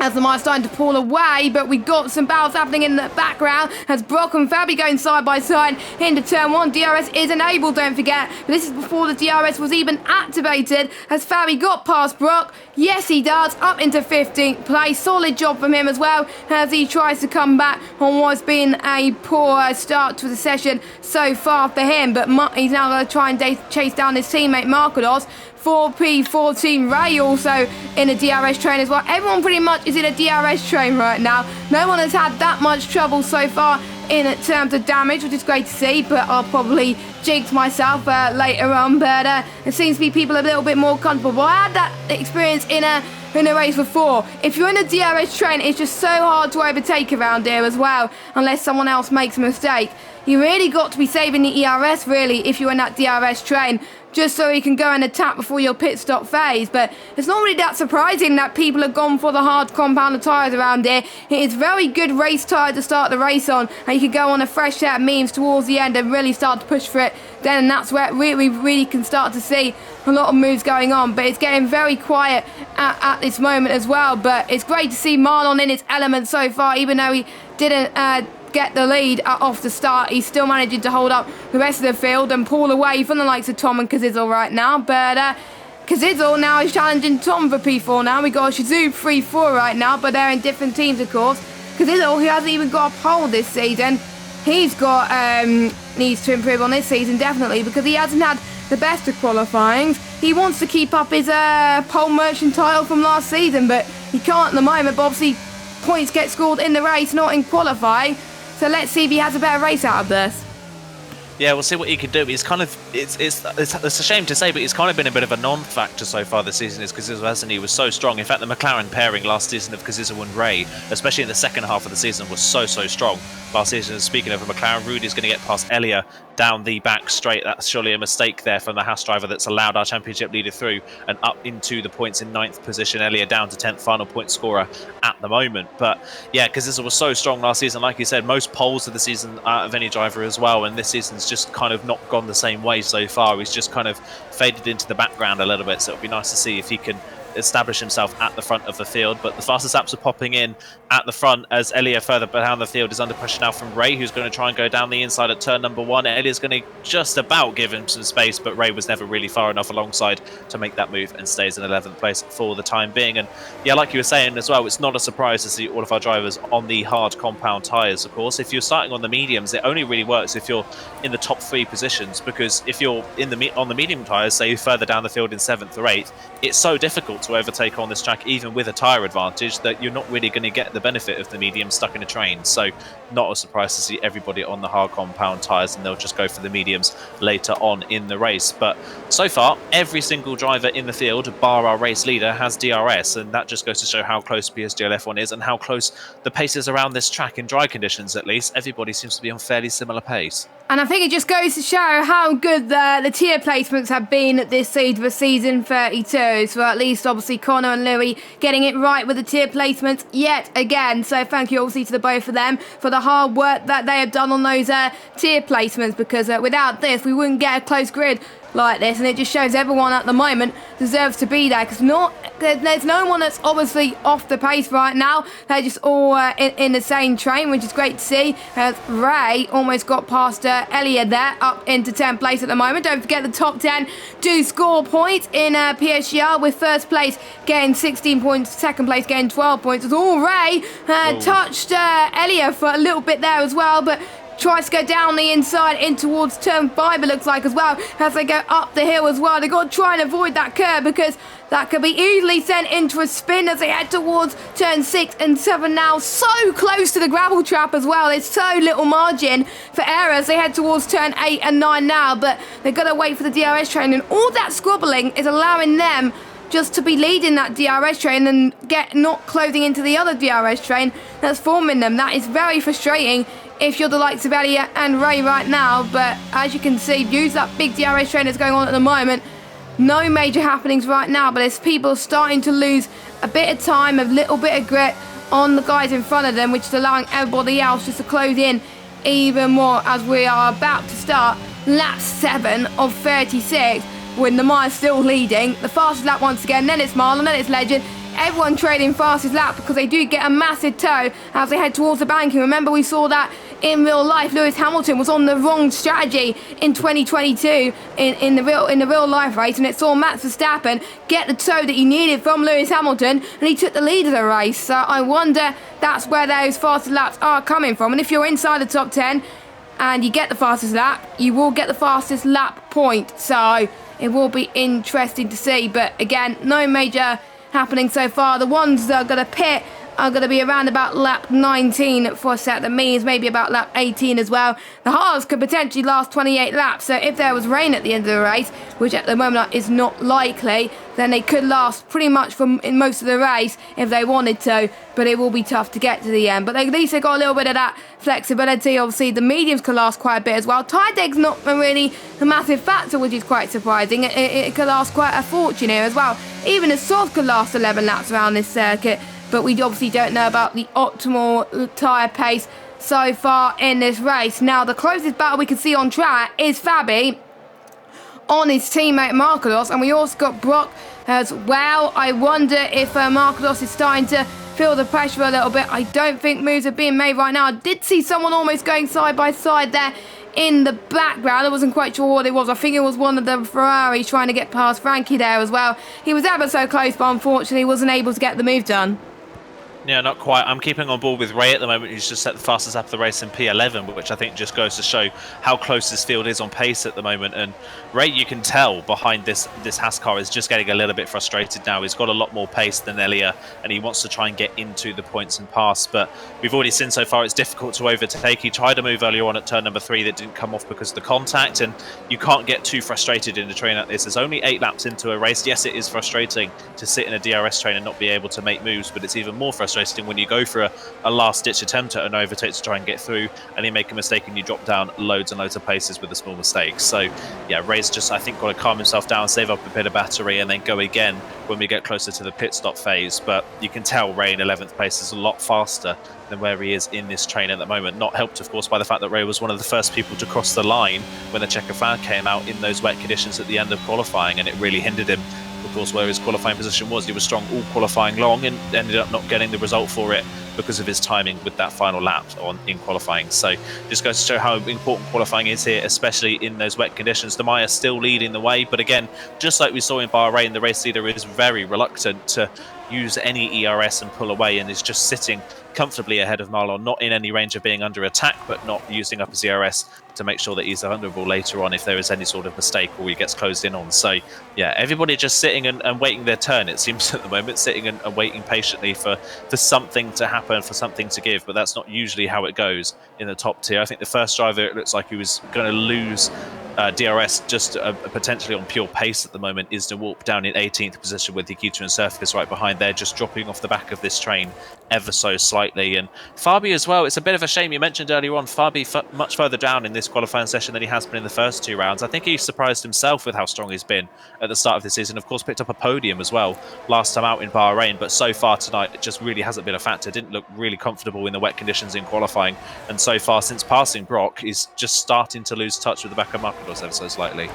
As the mile's starting to pull away, but we got some battles happening in the background as Brock and Fabi going side by side into turn 1. DRS is enabled, don't forget, but this is before the DRS was even activated as Fabi got past Brock. Yes, he does, up into 15th place. Solid job from him as well as he tries to come back on what's been a poor start to the session so far for him, but he's now going to try and chase down his teammate Markodos. 4P14 Ray also in a DRS train as well. Everyone pretty much is in a DRS train right now. No one has had that much trouble so far in terms of damage, which is great to see, but I'll probably jinx myself later on. But it seems to be people a little bit more comfortable. I had that experience in a race before. If you're in a DRS train, it's just so hard to overtake around here as well, unless someone else makes a mistake. You really got to be saving the ERS, really, if you're in that DRS train, just so you can go and attack before your pit stop phase. But it's not really that surprising that people have gone for the hard compounded tyres around here. It is very good race tyre to start the race on, and you can go on a fresh set of memes towards the end and really start to push for it then, and that's where we really can start to see a lot of moves going on. But it's getting very quiet at this moment as well. But it's great to see Marlon in his element so far, even though he didn't get the lead off the start. He's still managing to hold up the rest of the field and pull away from the likes of Tom and Kazizzle right now. But Kazizzle now is challenging Tom for P4 now. We got Shazoo 3-4 right now, but they're in different teams, of course. Kazizzle, who hasn't even got a pole this season, he's got needs to improve on this season, definitely, because he hasn't had the best of qualifying. He wants to keep up his pole merchant title from last season, but he can't at the moment. But obviously, points get scored in the race, not in qualifying. So let's see if he has a better race out of this. Yeah, we'll see what he can do. He's kind of, it's a shame to say, but he's kind of been a bit of a non-factor so far this season, is Kazizzle, hasn't he? Was so strong. In fact, the McLaren pairing last season of Kazizzle and Ray, especially in the second half of the season, was so strong last season. Speaking of a McLaren, Rudy's going to get past Elia down the back straight. That's surely a mistake there from the Haas driver that's allowed our championship leader through and up into the points in 9th position. Elia down to 10th, final point scorer at the moment. But yeah, Kazizzle was so strong last season. Like you said, most poles of the season out of any driver as well, and this season's just kind of not gone the same way so far. He's just kind of faded into the background a little bit, so it'll be nice to see if he can establish himself at the front of the field. But the fastest laps are popping in at the front as Elia further down the field is under pressure now from Ray, who's going to try and go down the inside at turn number 1. Elia's going to just about give him some space, but Ray was never really far enough alongside to make that move and stays in 11th place for the time being. And yeah, like you were saying as well, it's not a surprise to see all of our drivers on the hard compound tyres. Of course, if you're starting on the mediums, it only really works if you're in the top 3 positions, because if you're in on the medium tyres, say further down the field in 7th or 8th, it's so difficult to overtake on this track, even with a tyre advantage, that you're not really going to get the benefit of the medium stuck in a train. So not a surprise to see everybody on the hard compound tyres, and they'll just go for the mediums later on in the race. But so far, every single driver in the field, bar our race leader, has DRS, and that just goes to show how close PSGL F1 is and how close the pace is around this track. In dry conditions, at least, everybody seems to be on fairly similar pace. And I think it just goes to show how good the tier placements have been at this stage of season 32. So at least, obviously, Connor and Louis getting it right with the tier placements yet again. So thank you, obviously, to the both of them for the hard work that they have done on those tier placements, because without this, we wouldn't get a close grid like this, and it just shows everyone at the moment deserves to be there, because there's no one that's obviously off the pace right now. They're just all in the same train, which is great to see. Ray almost got past Elia there, up into 10th place at the moment. Don't forget the top 10 do score points in PSGL, with first place getting 16 points, second place getting 12 points. It's all Ray touched Elia for a little bit there as well, but tries to go down the inside in towards turn 5, it looks like, as well, as they go up the hill as well. They've got to try and avoid that curve, because that could be easily sent into a spin as they head towards turn 6 and 7 now. So close to the gravel trap as well. There's so little margin for error as they head towards turn 8 and 9 now, but they've got to wait for the DRS train, and all that squabbling is allowing them just to be leading that DRS train and not closing into the other DRS train that's forming them. That is very frustrating if you're the likes of Elliot and Ray right now, but as you can see, use that big DRS train that's going on at the moment. No major happenings right now, but as people starting to lose a bit of time, a little bit of grit on the guys in front of them, which is allowing everybody else just to close in even more as we are about to start lap 7 of 36, with Namai still leading. The fastest lap once again, then it's Marlon, then it's Legend. Everyone trading fastest lap, because they do get a massive tow as they head towards the banking. Remember, we saw that in real life. Lewis Hamilton was on the wrong strategy in 2022 in the real life race, and it saw Max Verstappen get the tow that he needed from Lewis Hamilton, and he took the lead of the race. So I wonder that's where those fastest laps are coming from. And if you're inside the top 10 and you get the fastest lap, you will get the fastest lap point. So it will be interesting to see. But again, no major happening so far. The ones that are going to pit are going to be around about lap 19 for a set. That means maybe about lap 18 as well. The halves could potentially last 28 laps. So if there was rain at the end of the race, which at the moment is not likely, then they could last pretty much from in most of the race if they wanted to. But it will be tough to get to the end. But at least they got a little bit of that flexibility. Obviously, the mediums could last quite a bit as well. Tide deck's not really a massive factor, which is quite surprising. It could last quite a fortune here as well. Even the soft could last 11 laps around this circuit. But we obviously don't know about the optimal tyre pace so far in this race. Now, the closest battle we can see on track is Fabi on his teammate Markelos, and we also got Brock as well. I wonder if Markelos is starting to feel the pressure a little bit. I don't think moves are being made right now. I did see someone almost going side by side there in the background. I wasn't quite sure what it was. I think it was one of the Ferraris trying to get past Frankie there as well. He was ever so close, but unfortunately wasn't able to get the move done. Yeah, not quite. I'm keeping on board with Ray at the moment, who's just set the fastest lap of the race in P11, which I think just goes to show how close this field is on pace at the moment. And Ray, you can tell behind this Haas car is just getting a little bit frustrated now. He's got a lot more pace than Elia, and he wants to try and get into the points and pass. But we've already seen so far it's difficult to overtake. He tried a move earlier on at turn number 3 that didn't come off because of the contact, and you can't get too frustrated in a train like this. There's only 8 laps into a race. Yes, it is frustrating to sit in a DRS train and not be able to make moves, but it's even more frustrating when you go for a last-ditch attempt at an overtake to try and get through, and you make a mistake and you drop down loads and loads of places with a small mistake. So yeah, Ray's just, I think, got to calm himself down, save up a bit of battery, and then go again when we get closer to the pit stop phase. But you can tell Ray in 11th place is a lot faster than where he is in this train at the moment. Not helped, of course, by the fact that Ray was one of the first people to cross the line when the checker flag came out in those wet conditions at the end of qualifying, and it really hindered him of course, where his qualifying position was. He was strong all qualifying long and ended up not getting the result for it because of his timing with that final lap in qualifying. So just goes to show how important qualifying is here, especially in those wet conditions. Namiya still leading the way, but again, just like we saw in Bahrain, the race leader is very reluctant to use any ERS and pull away, and is just sitting comfortably ahead of Marlon, not in any range of being under attack, but not using up his ERS to make sure that he's vulnerable later on if there is any sort of mistake or he gets closed in on. So yeah, everybody just sitting and waiting their turn, it seems, at the moment, sitting and waiting patiently for something to happen, for something to give, but that's not usually how it goes in the top tier. I think the first driver, it looks like he was going to lose DRS just potentially on pure pace at the moment, is DeWalp down in 18th position with Nikita and Surface right behind there, just dropping off the back of this train ever so slightly. And Fabi as well, it's a bit of a shame. You mentioned earlier on Fabi much further down in this qualifying session than he has been in the first 2 rounds. I think he surprised himself with how strong he's been at the start of the season. Of course, picked up a podium as well last time out in Bahrain, but so far tonight it just really hasn't been a factor. Didn't look really comfortable in the wet conditions in qualifying, and so far since passing Brock, he's just starting to lose touch with the back of Marcos ever so slightly.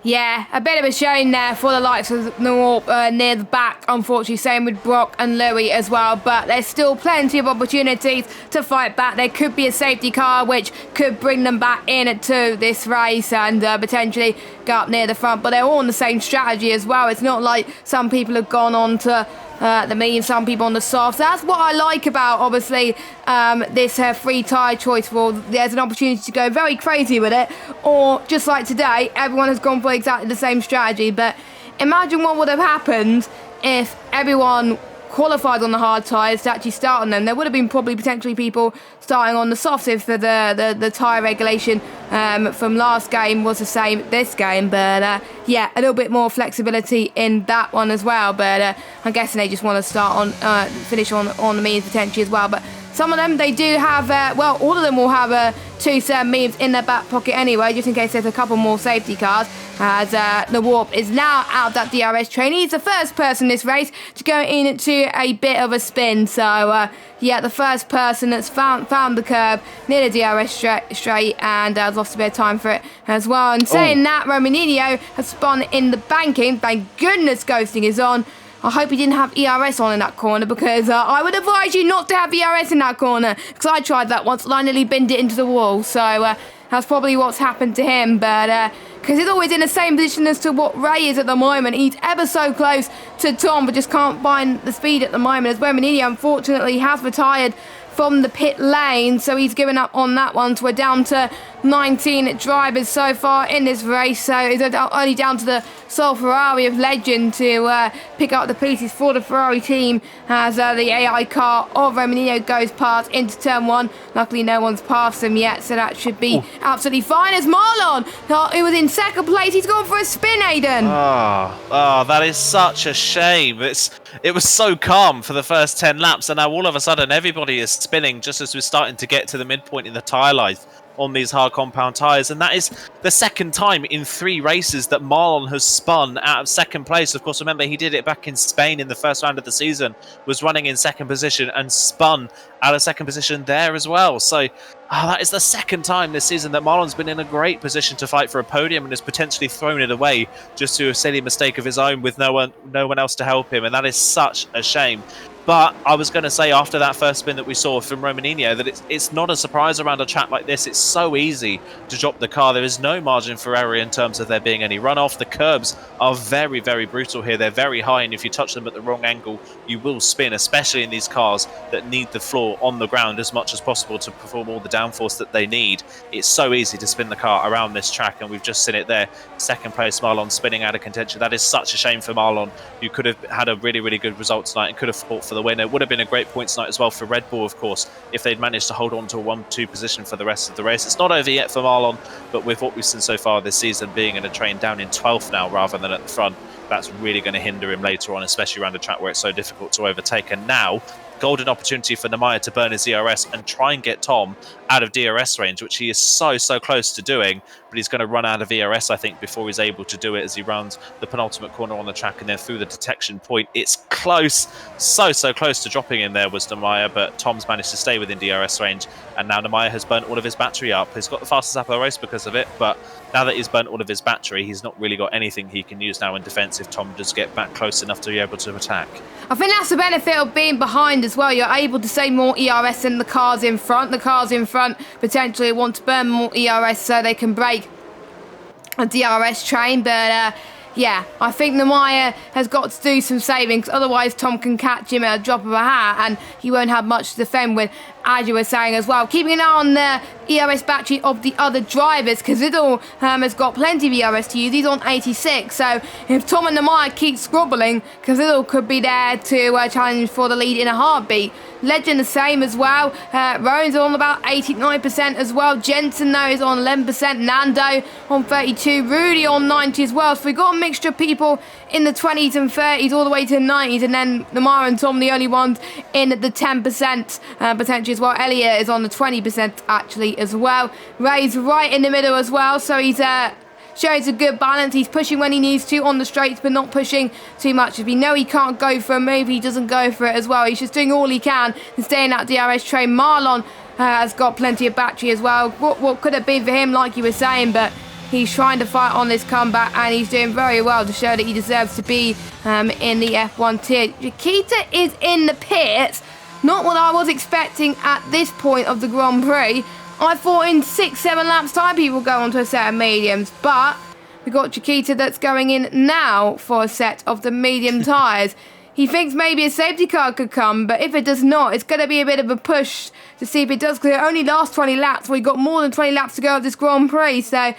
Yeah, a bit of a shame there for the likes of Norp near the back, unfortunately. Same with Brock and Louis as well, but there's still plenty of opportunities to fight back. There could be a safety car which could bring them back into this race and potentially go up near the front, but they're all on the same strategy as well. It's not like some people have gone on to the medium, some people on the soft. So that's what I like about, obviously, this free tyre choice rule. There's an opportunity to go very crazy with it, or just like today, everyone has gone for exactly the same strategy. But imagine what would have happened if everyone qualified on the hard tyres to actually start on them. There would have been probably potentially people starting on the softs if the tyre regulation from last game was the same this game. But yeah, a little bit more flexibility in that one as well. But I'm guessing they just want to start on, finish on the mediums potentially as well. But some of them, they do have, well, all of them will have 2 mediums in their back pocket anyway, just in case there's a couple more safety cars, as the Warp is now out of that DRS train. He's the first person this race to go into a bit of a spin. So, yeah, the first person that's found the curb near the DRS straight and has lost a bit of time for it as well. And saying that, Romaninho has spun in the banking. Thank goodness ghosting is on. I hope he didn't have ERS on in that corner, because I would advise you not to have ERS in that corner, because I tried that once and I nearly binned it into the wall. So that's probably what's happened to him. But because he's always in the same position as to what Ray is at the moment. He's ever so close to Tom, but just can't find the speed at the moment, as Romaninho unfortunately has retired from the pit lane, so he's given up on that one. So we're down to 19 drivers so far in this race, so it's only down to the sole Ferrari of Legend to pick up the pieces for the Ferrari team, as the AI car of Romaninho goes past into turn 1. Luckily no one's passed him yet, so that should be absolutely fine. As Marlon, who was in second place, he's gone for a spin, Aiden. Oh, that is such a shame. It was so calm for the first 10 laps, and now all of a sudden everybody is spinning just as we're starting to get to the midpoint in the tyre life on these hard compound tyres. And that is the second time in 3 races that Marlon has spun out of second place. Of course, remember, he did it back in Spain in the first round of the season, was running in second position and spun out of second position there as well. So that is the second time this season that Marlon's been in a great position to fight for a podium and has potentially thrown it away just to a silly mistake of his own with no one else to help him. And that is such a shame. But I was going to say, after that first spin that we saw from Romaninho, that it's not a surprise around a track like this. It's so easy to drop the car. There is no margin for error in terms of there being any runoff. The curbs are very, very brutal here. They're very high, and if you touch them at the wrong angle, you will spin, especially in these cars that need the floor on the ground as much as possible to perform all the downforce that they need. It's so easy to spin the car around this track, and we've just seen it there. Second place, Marlon spinning out of contention. That is such a shame for Marlon, who could have had a really, really good result tonight and could have fought for the win. It would have been a great point tonight as well for Red Bull, of course, if they'd managed to hold on to a 1-2 position for the rest of the race. It's not over yet for Marlon, but with what we've seen so far this season, being in a train down in 12th now rather than at the front, that's really going to hinder him later on, especially around a track where it's so difficult to overtake. And now, golden opportunity for Namiya to burn his ERS and try and get Tom out of DRS range, which he is so close to doing. but he's going to run out of ERS, I think, before he's able to do it as he runs the penultimate corner on the track and then through the detection point. It's close, so close to dropping in there was Nemaya, but Tom's managed to stay within DRS range, and now Nemaya has burnt all of his battery up. He's got the fastest lap of the race because of it, but now that he's burnt all of his battery, he's not really got anything he can use now in defence if Tom does get back close enough to be able to attack. I think that's the benefit of being behind as well. You're able to save more ERS than the cars in front. The cars in front potentially want to burn more ERS so they can break a DRS train, but yeah, I think Nemaya has got to do some savings, otherwise Tom can catch him at a drop of a hat and he won't have much to defend with, as you were saying as well. Keeping an eye on the ERS battery of the other drivers, because Ziddle has got plenty of ERS to use. He's on 86, so if Tom and Nemaya keep squabbling, Ziddle could be there to challenge for the lead in a heartbeat. Legend the same as well. Rowan's on about 89% as well. Jensen though is on 11%. Nando on 32. Rudy on 90 as well. So we've got a mixture of people in the 20s and 30s all the way to the 90s, and then Nemaya and Tom the only ones in the 10% potentially as well. Elliot is on the 20% actually as well. Ray's right in the middle as well, so he's shows a good balance. He's pushing when he needs to on the straights, but not pushing too much. If we know he can't go for a move, he doesn't go for it as well. He's just doing all he can and staying at DRS train. Marlon has got plenty of battery as well. What could have been for him, like you were saying, but he's trying to fight on this comeback and he's doing very well to show that he deserves to be in the F1 tier. Chiquita is in the pits. Not what I was expecting at this point of the Grand Prix. I thought in 6-7 laps time people go onto a set of mediums, but we've got Chiquita that's going in now for a set of the medium tyres. He thinks maybe a safety car could come, but if it does not, it's going to be a bit of a push to see if it does, because it only lasts 20 laps. We've got more than 20 laps to go of this Grand Prix, so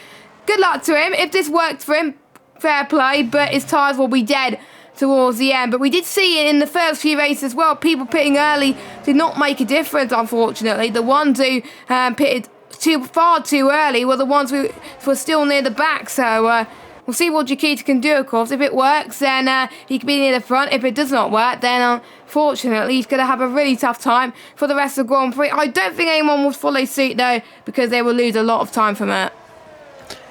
good luck to him. If this works for him, fair play, but his tyres will be dead towards the end. But we did see it in the first few races as well. People pitting early did not make a difference, unfortunately. The ones who pitted far too early were the ones who were still near the back. So we'll see what Chiquita can do, of course. If it works, then he can be near the front. If it does not work, then unfortunately he's going to have a really tough time for the rest of the Grand Prix. I don't think anyone will follow suit, though, because they will lose a lot of time from it.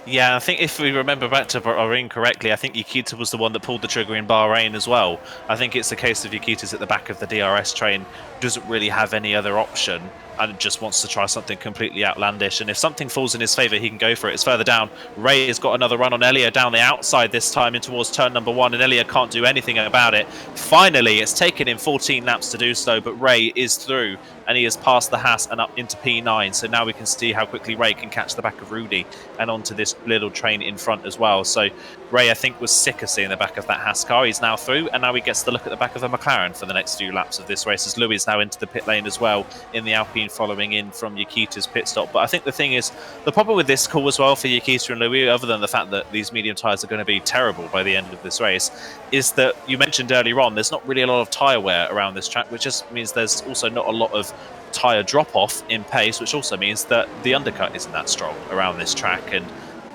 Yeah, I think if we remember back to Bahrain correctly, I think Chiquita was the one that pulled the trigger in Bahrain as well. I think it's the case of Chiquita's at the back of the DRS train, doesn't really have any other option, and just wants to try something completely outlandish. And if something falls in his favour, he can go for it. It's further down. Ray has got another run on Elia down the outside this time in towards turn number 1, and Elia can't do anything about it. Finally, it's taken him 14 laps to do so, but Ray is through, and he has passed the Haas and up into P9. So now we can see how quickly Ray can catch the back of Rudy and onto this little train in front as well. So Ray, I think, was sick of seeing the back of that Haas car. He's now through, and now he gets to look at the back of the McLaren for the next few laps of this race, as Louis is now into the pit lane as well in the Alpine, following in from Chiquita's pit stop. But I think the thing is, the problem with this call as well for Chiquita and Louis, other than the fact that these medium tyres are going to be terrible by the end of this race, is that you mentioned earlier on, there's not really a lot of tyre wear around this track, which just means there's also not a lot of tyre drop-off in pace, which also means that the undercut isn't that strong around this track. And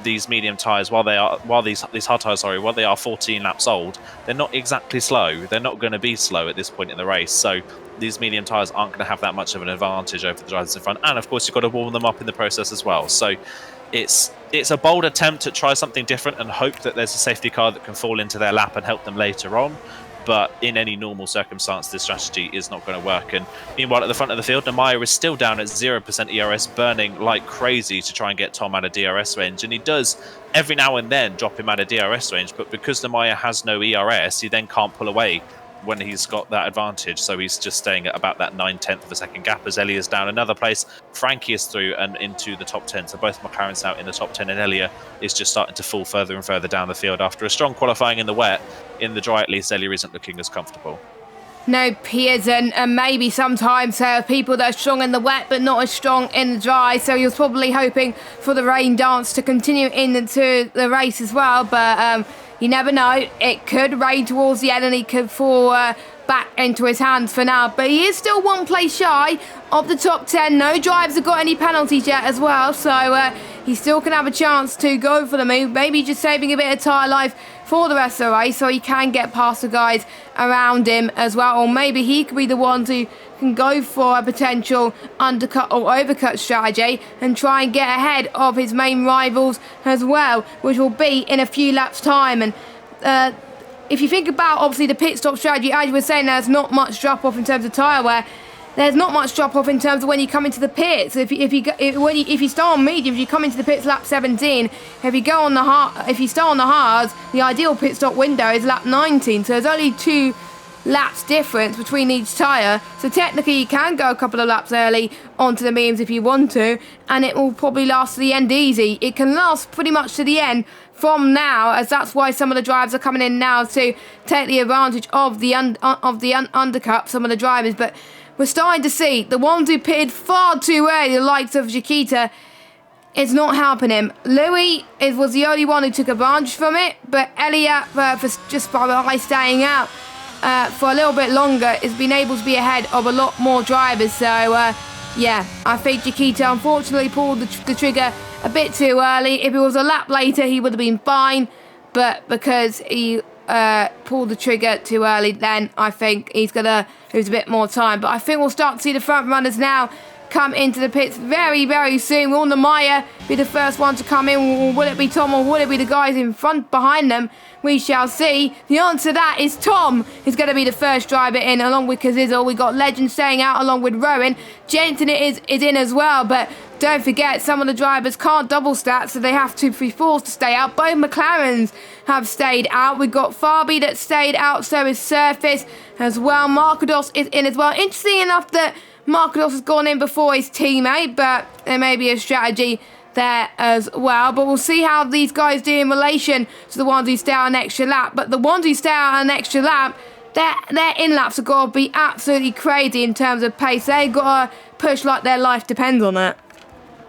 these medium tyres, while these hard tyres, while they are 14 laps old, they're not exactly slow. They're not going to be slow at this point in the race. So these medium tyres aren't going to have that much of an advantage over the drivers in front. And of course, you've got to warm them up in the process as well. So it's a bold attempt to try something different and hope that there's a safety car that can fall into their lap and help them later on. But in any normal circumstance, this strategy is not going to work. And meanwhile, at the front of the field, Nemaya is still down at 0% ERS, burning like crazy to try and get Tom out of DRS range. And he does every now and then drop him out of DRS range. But because Nemaya has no ERS, he then can't pull away when he's got that advantage. So he's just staying at about that 9/10 of a second gap as Elia is down another place. Frankie is through and into the top 10. So both McLaren's out in the top 10, and Elia is just starting to fall further and further down the field. After a strong qualifying in the wet, in the dry at least, Elia isn't looking as comfortable. No, he isn't, and maybe sometimes there are people that are strong in the wet but not as strong in the dry, so he was probably hoping for the rain dance to continue into the race as well, but you never know. It could rain towards the end and he could fall back into his hands for now. But he is still 1 place shy of the top 10. No drivers have got any penalties yet as well, so he still can have a chance to go for the move. Maybe just saving a bit of tyre life for the rest of the race so he can get past the guys around him as well. Or maybe he could be the one who can go for a potential undercut or overcut strategy and try and get ahead of his main rivals as well, which will be in a few laps' time. And if you think about, obviously, the pit stop strategy, as you were saying, there's not much drop-off in terms of tyre wear. There's not much drop-off in terms of when you come into the pits. If you start on medium, if you come into the pits lap 17, if you start on the hards, the ideal pit stop window is lap 19. So there's only 2 laps difference between each tyre. So technically you can go a couple of laps early onto the mediums if you want to, and it will probably last to the end easy. It can last pretty much to the end from now, as that's why some of the drivers are coming in now to take the advantage of the undercut, some of the drivers. But we're starting to see the ones who pitted far too early, the likes of Chiquita, it's not helping him. Louis was the only one who took advantage from it, but Elliot, just by staying out for a little bit longer, has been able to be ahead of a lot more drivers. So, yeah, I think Chiquita unfortunately pulled the trigger a bit too early. If it was a lap later, he would have been fine, but because he pulled the trigger too early, then I think he's going to lose a bit more time. But I think we'll start to see the front runners now come into the pits very, very soon. Will Nemaya be the first one to come in? Will it be Tom, or will it be the guys in front behind them? We shall see. The answer to that is Tom is going to be the first driver in, along with Kazizel. We got Legend staying out along with Rowan. Jensen is in as well, but don't forget, some of the drivers can't double stat, so they have to be forced to stay out. Both McLarens have stayed out. We've got Fabi that stayed out, so is Surface as well. Markados is in as well. Interesting enough that Markados has gone in before his teammate, but there may be a strategy there as well. But we'll see how these guys do in relation to the ones who stay out an extra lap. But the ones who stay out an extra lap, their in-laps have got to be absolutely crazy in terms of pace. They've got to push like their life depends on it.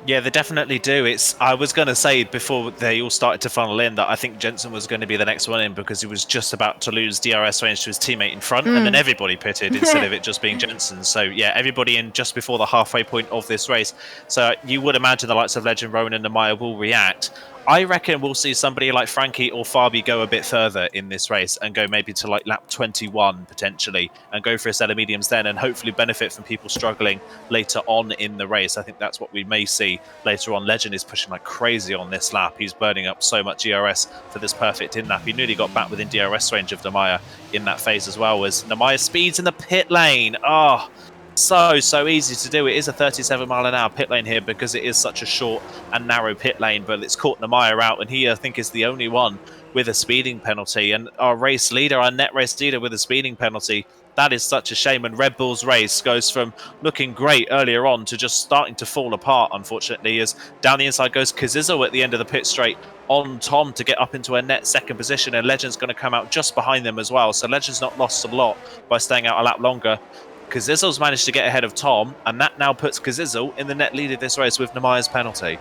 Yeah, they definitely do. I was going to say before they all started to funnel in that I think Jensen was going to be the next one in, because he was just about to lose DRS range to his teammate in front, and then everybody pitted instead of it just being Jensen. So yeah, everybody in just before the halfway point of this race. So you would imagine the likes of Legend, Rowan and Nemaya will react. I reckon we'll see somebody like Frankie or Fabi go a bit further in this race and go maybe to like lap 21 potentially, and go for a set of mediums then, and hopefully benefit from people struggling later on in the race. I think that's what we may see later on. Legend is pushing like crazy on this lap. He's burning up so much DRS for this perfect in lap. He nearly got back within DRS range of Nemaya in that phase as well, as Nemaya speeds in the pit lane. Oh, so easy to do. It is a 37-mile-an-hour pit lane here because it is such a short and narrow pit lane, but it's caught Nemaya out, and he, I think, is the only one with a speeding penalty. And our race leader, our net race leader, with a speeding penalty, that is such a shame. And Red Bull's race goes from looking great earlier on to just starting to fall apart, unfortunately, as down the inside goes Kazizel at the end of the pit straight on Tom to get up into a net second position, and Legend's going to come out just behind them as well. So Legend's not lost a lot by staying out a lap longer. Kazizel's managed to get ahead of Tom, and that now puts Kazizel in the net lead of this race with Nemaya's penalty.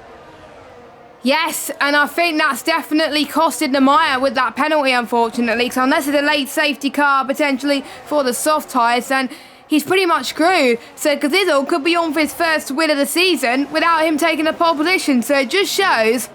Yes, and I think that's definitely costed Nemaya with that penalty, unfortunately, because unless it's a late safety car potentially for the soft tyres, then he's pretty much screwed. So Kazizel could be on for his first win of the season without him taking a pole position. So it just shows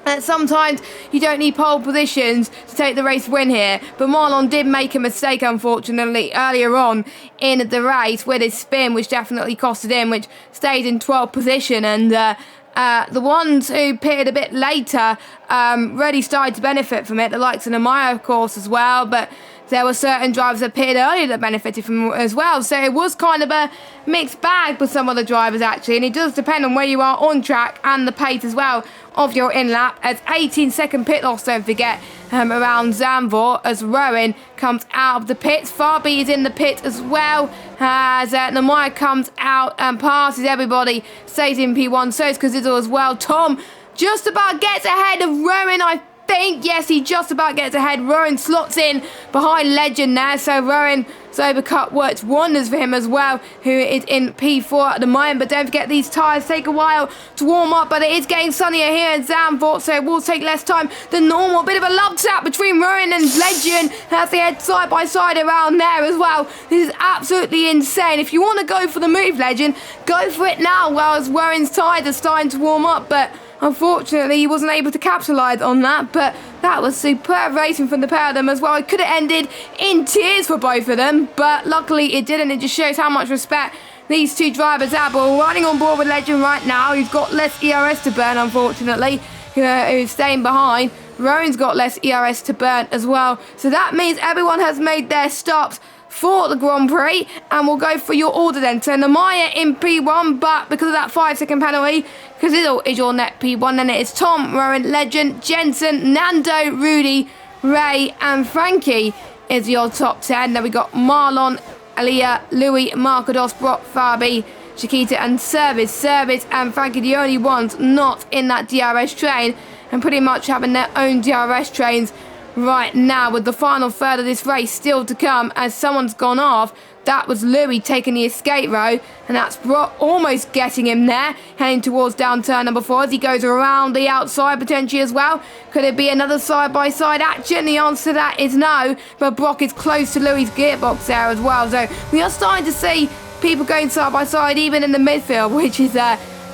that sometimes you don't need pole positions to take the race win here. But Marlon did make a mistake, unfortunately, earlier on in the race with his spin, which definitely costed him, which stayed in 12th position. And the ones who pitted a bit later really started to benefit from it, the likes of Nemaya, of course, as well. But there were certain drivers that pitted earlier that benefited from it as well. So it was kind of a mixed bag for some of the drivers, actually. And it does depend on where you are on track and the pace as well of your in-lap. As 18-second pit loss, don't forget, around Zandvoort, as Rowan comes out of the pits. Fabi is in the pit as well, as Nemaya comes out and passes everybody, stays in P1, so is Kazizel as well. Tom just about gets ahead of Rowan. I think. Yes, he just about gets ahead. Rowan slots in behind Legend there. So Rowan's overcut works wonders for him as well, who is in P4 at the moment. But don't forget, these tyres take a while to warm up, but it is getting sunnier here in Zandvoort, so it will take less time than normal. Bit of a love tap between Rowan and Legend as they head side by side around there as well. This is absolutely insane. If you want to go for the move, Legend, go for it now, whilst Rowan's tyres are starting to warm up, but unfortunately, he wasn't able to capitalise on that, but that was superb racing from the pair of them as well. It could have ended in tears for both of them, but luckily it didn't. It just shows how much respect these two drivers have. But we're riding on board with Legend right now. He's got less ERS to burn, unfortunately, who's staying behind. Rowan's got less ERS to burn as well. So that means everyone has made their stops for the Grand Prix, and we'll go for your order then. So Namaya in P1, but because of that 5-second penalty, Cazidle is your net P1, then it is Tom, Rowan, Legend, Jensen, Nando, Rudy, Ray, and Frankie is your top 10. Then we got Marlon, Aliyah, Louis, Markados, Brock, Fabi, Chiquita, and Service. Service and Frankie, the only ones not in that DRS train, and pretty much having their own DRS trains right now, with the final third of this race still to come as someone's gone off. That was Louis taking the escape row, and that's Brock almost getting him there, heading towards down turn number 4 as he goes around the outside potentially as well. Could it be another side-by-side action? The answer to that is no, but Brock is close to Louis' gearbox there as well. So we are starting to see people going side-by-side even in the midfield, which is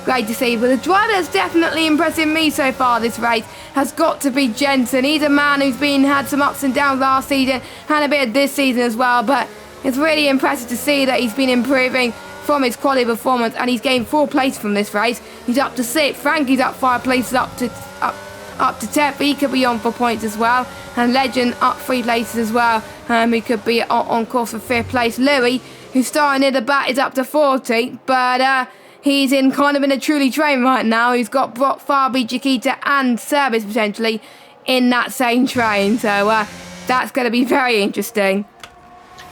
great to see. But the driver that's definitely impressing me so far this race has got to be Jensen. He's a man who's had some ups and downs last season and a bit of this season as well, but it's really impressive to see that he's been improving from his quality performance, and he's gained 4 places from this race. He's up to 6. Frankie's up 5 places, up to 10th. He could be on for points as well, and Legend up 3 places as well. He could be on course for 5th place. Louis, who's starting near the back, is up to 40, but he's in a truly train right now. He's got Brock, Fabi, Chiquita, and Service potentially in that same train. So that's going to be very interesting.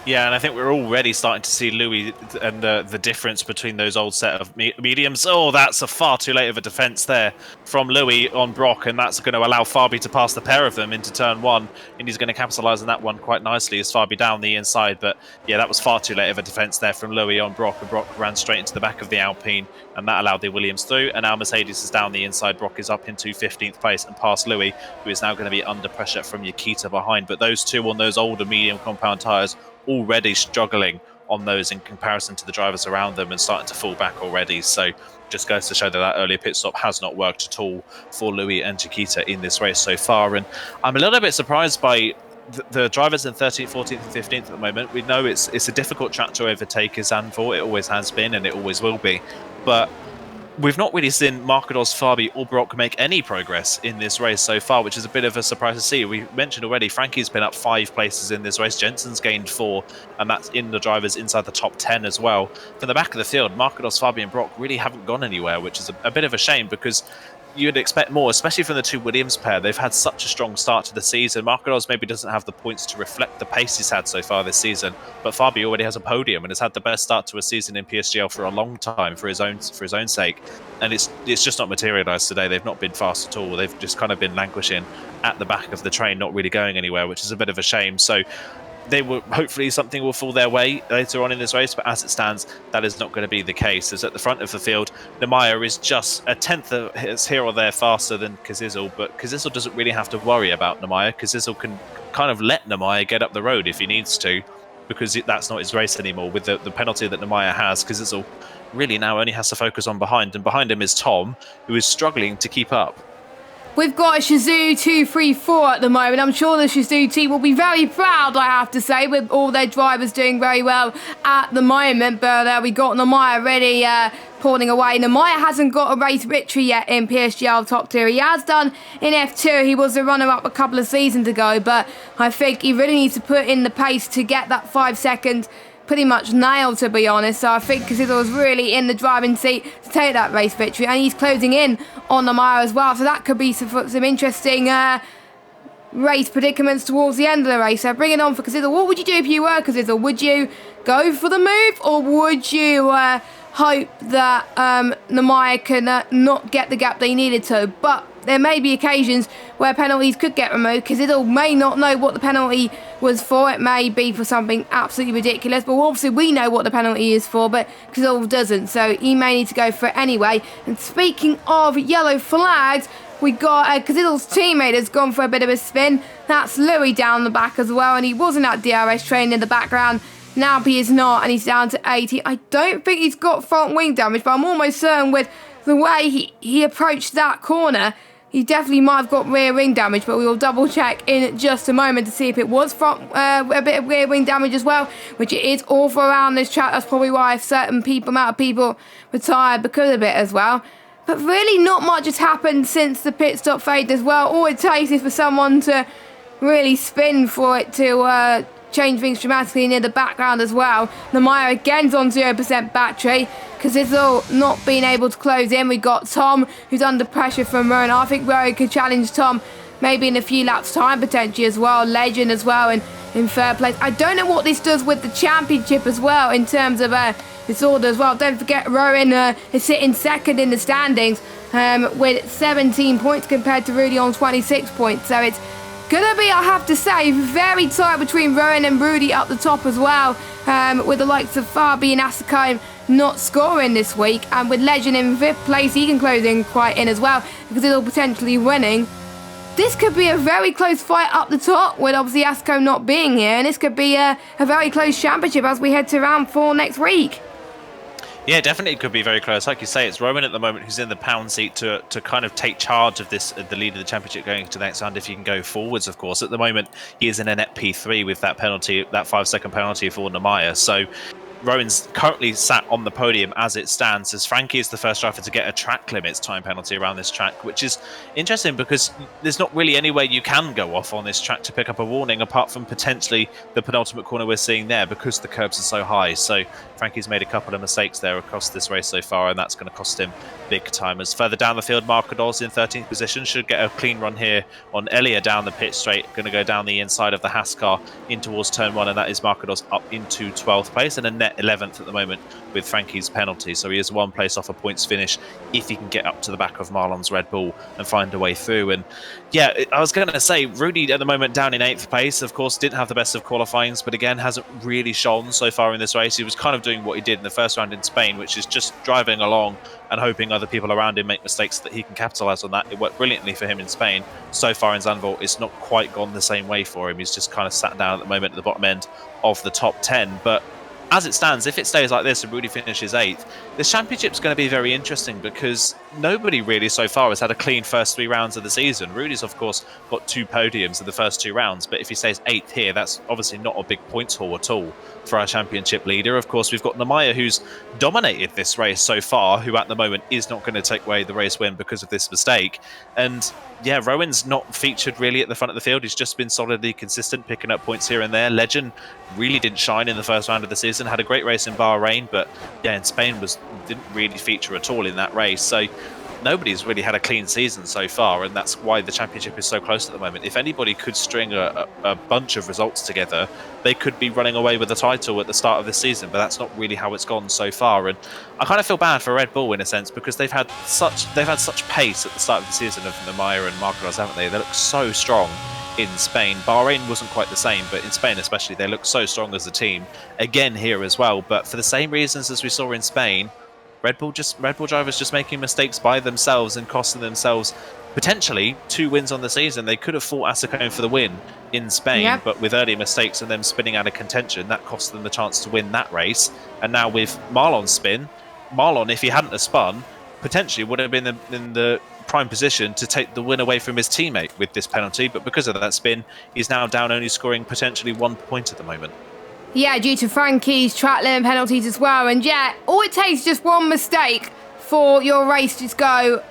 Yeah, and I think we're already starting to see Louis and the difference between those old set of mediums. Oh, that's a far too late of a defence there from Louis on Brock, and that's going to allow Fabi to pass the pair of them into turn 1, and he's going to capitalise on that one quite nicely as Fabi down the inside. But yeah, that was far too late of a defence there from Louis on Brock, and Brock ran straight into the back of the Alpine, and that allowed the Williams through, and now Mercedes is down the inside. Brock is up into 15th place and past Louis, who is now going to be under pressure from Nikita behind. But those two on those older medium compound tyres already struggling on those in comparison to the drivers around them and starting to fall back already. So just goes to show that earlier pit stop has not worked at all for Louis and Chiquita in this race so far. And I'm a little bit surprised by the drivers in 13th, 14th and 15th at the moment. We know it's a difficult track to overtake as Zandvoort. It always has been and it always will be. But we've not really seen Markados, Fabi or Brock make any progress in this race so far, which is a bit of a surprise to see. We mentioned already Frankie's been up 5 places in this race. Jensen's gained 4, and that's in the drivers inside the top 10 as well. From the back of the field, Markados, Fabi and Brock really haven't gone anywhere, which is a bit of a shame because you'd expect more, especially from the two Williams pair. They've had such a strong start to the season. Markados maybe doesn't have the points to reflect the pace he's had so far this season, but Fabi already has a podium and has had the best start to a season in PSGL for a long time for his own sake. And it's just not materialised today. They've not been fast at all. They've just kind of been languishing at the back of the train, not really going anywhere, which is a bit of a shame. So they will hopefully something will fall their way later on in this race, but as it stands, that is not going to be the case. As at the front of the field, Namaya is just a tenth here or there faster than Cazidle, but Cazidle doesn't really have to worry about Namaya. Cazidle can kind of let Namaya get up the road if he needs to, because that's not his race anymore. With the penalty that Namaya has, Cazidle really now only has to focus on behind, and behind him is Tom, who is struggling to keep up. We've got a Shazoo 234 at the moment. I'm sure the Shazoo team will be very proud, I have to say, with all their drivers doing very well at the moment. But we got Namaya ready, pulling away. Namaya hasn't got a race victory yet in PSGL Top Tier. He has done in F2. He was the runner-up a couple of seasons ago, but I think he really needs to put in the pace to get that 5 seconds pretty much nailed, to be honest. So I think Cazidle was really in the driving seat to take that race victory, and he's closing in on Namaya as well. So that could be some interesting race predicaments towards the end of the race. So bring it on for Cazidle. What would you do if you were Cazidle? Would you go for the move, or would you hope that Namaya can not get the gap they needed to? But there may be occasions where penalties could get removed. Cazidle may not know what the penalty was for. It may be for something absolutely ridiculous, but obviously we know what the penalty is for, but Cazidle doesn't, so he may need to go for it anyway. And speaking of yellow flags, we got Cazidle's teammate has gone for a bit of a spin. That's Louis down the back as well, and he wasn't at DRS training in the background. Now he is not, and he's down to 80. I don't think he's got front wing damage, but I'm almost certain with the way he approached that corner, he definitely might have got rear wing damage, but we will double check in just a moment to see if it was front, a bit of rear wing damage as well, which it is all for around this track. That's probably why amount of people retired because of it as well. But really not much has happened since the pit stop fade as well. All it takes is for someone to really spin for it to change things dramatically near the background as well. Namaya again's on 0% battery because it's all not being able to close in. We got Tom, who's under pressure from Rowan. I think Rowan could challenge Tom maybe in a few laps time potentially as well. Legend as well in third place. I don't know what this does with the championship as well in terms of disorder as well. Don't forget Rowan is sitting second in the standings with 17 points compared to Rudy on 26 points. So it's gonna be, I have to say, very tight between Rowan and Rudy up the top as well, with the likes of Fabi and Asakine not scoring this week, and with Legend in 5th place, he can close in quite in as well because it'll potentially winning. This could be a very close fight up the top with obviously Asco not being here, and this could be a very close championship as we head to round 4 next week. Yeah, definitely could be very close. Like you say, it's Rowan at the moment who's in the pound seat to kind of take charge of this, the lead of the championship going into the next round if he can go forwards, of course. At the moment, he is in a net P3 with that penalty, that 5-second penalty for Namaya. So Rowan's currently sat on the podium as it stands, as Frankie is the first driver to get a track limits time penalty around this track, which is interesting because there's not really any way you can go off on this track to pick up a warning apart from potentially the penultimate corner we're seeing there because the curbs are so high. So Frankie's made a couple of mistakes there across this race so far, and that's going to cost him big time. As further down the field, Marcados in 13th position should get a clean run here on Elia down the pit straight, going to go down the inside of the Haas car in towards turn 1, and that is Marcados up into 12th place and a net 11th at the moment with Frankie's penalty. So he is 1 place off a points finish if he can get up to the back of Marlon's Red Bull and find a way through. And yeah, I was going to say, Rudy at the moment down in 8th place, of course, didn't have the best of qualifyings, but again, hasn't really shone so far in this race. He was kind of doing what he did in the first round in Spain, which is just driving along and hoping other people around him make mistakes so that he can capitalise on that. It worked brilliantly for him in Spain. So far in Zandvoort, it's not quite gone the same way for him. He's just kind of sat down at the moment at the bottom end of the top 10. But as it stands, if it stays like this and Rudy finishes 8th, this championship's going to be very interesting because nobody really so far has had a clean first 3 rounds of the season. Rudy's, of course, got 2 podiums in the first 2 rounds, but if he stays 8th here, that's obviously not a big points haul at all for our championship leader. Of course, we've got Namaya, who's dominated this race so far, who at the moment is not going to take away the race win because of this mistake. And yeah, Rowan's not featured really at the front of the field. He's just been solidly consistent, picking up points here and there. Legend really didn't shine in the first round of the season. Had a great race in Bahrain, but yeah, in Spain didn't really feature at all in that race. So nobody's really had a clean season so far, and that's why the championship is so close at the moment. If anybody could string a bunch of results together, they could be running away with the title at the start of this season, but that's not really how it's gone so far. And I kind of feel bad for Red Bull in a sense because they've had such pace at the start of the season of Namaya and Marcados, haven't they? They look so strong in Spain. Bahrain wasn't quite the same, but in Spain especially, they look so strong as a team. Again here as well, but for the same reasons as we saw in Spain, Red Bull drivers just making mistakes by themselves and costing themselves potentially 2 wins on the season. They could have fought Asakone for the win in Spain, but with early mistakes and them spinning out of contention, that cost them the chance to win that race. And now with Marlon's spin, Marlon, if he hadn't have spun, potentially would have been in the prime position to take the win away from his teammate with this penalty. But because of that spin, he's now down, only scoring potentially 1 point at the moment. Yeah, due to Frankie's track limit penalties as well. And yeah, all it takes is just one mistake for your race to go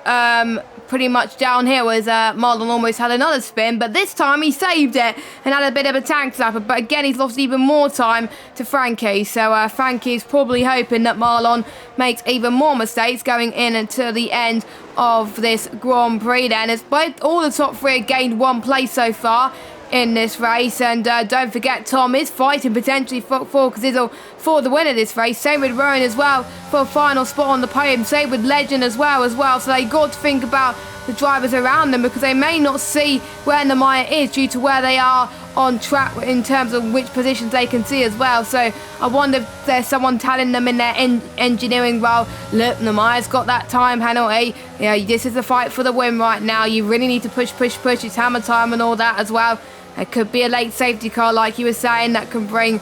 pretty much downhill, as Marlon almost had another spin, but this time he saved it and had a bit of a tank slapper. But again, he's lost even more time to Frankie. So Frankie is probably hoping that Marlon makes even more mistakes going in until the end of this Grand Prix then, as both all the top 3 have gained 1 place so far in this race. And don't forget, Tom is fighting potentially for Cazidle for the win of this race. Same with Rowan as well for a final spot on the podium. Same with Legend as well. So they got to think about the drivers around them, because they may not see where Namiah is due to where they are on track in terms of which positions they can see as well. So I wonder if there's someone telling them in their engineering role, look, Namiah's got that time penalty, you know, this is the fight for the win right now, you really need to push, it's hammer time and all that as well. It could be a late safety car, like you were saying, that can bring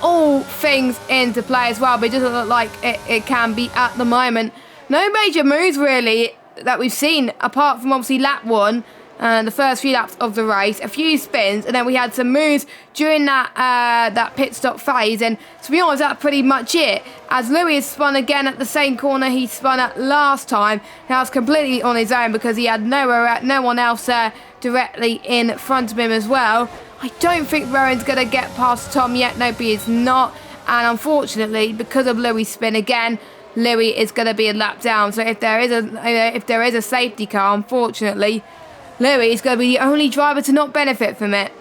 all things into play as well, but it doesn't look like it can be at the moment. No major moves really that we've seen, apart from obviously lap 1, the first few laps of the race, a few spins, and then we had some moves during that pit stop phase, and to be honest, that's pretty much it, as Louis has spun again at the same corner he spun at last time. Now it's completely on his own because he had no one else directly in front of him as well. I don't think Rowan's going to get past Tom yet. Nope, he is not, and unfortunately, because of Louis' spin again, Louis is going to be a lap down. So if there is a safety car, unfortunately, Louis is going to be the only driver to not benefit from it.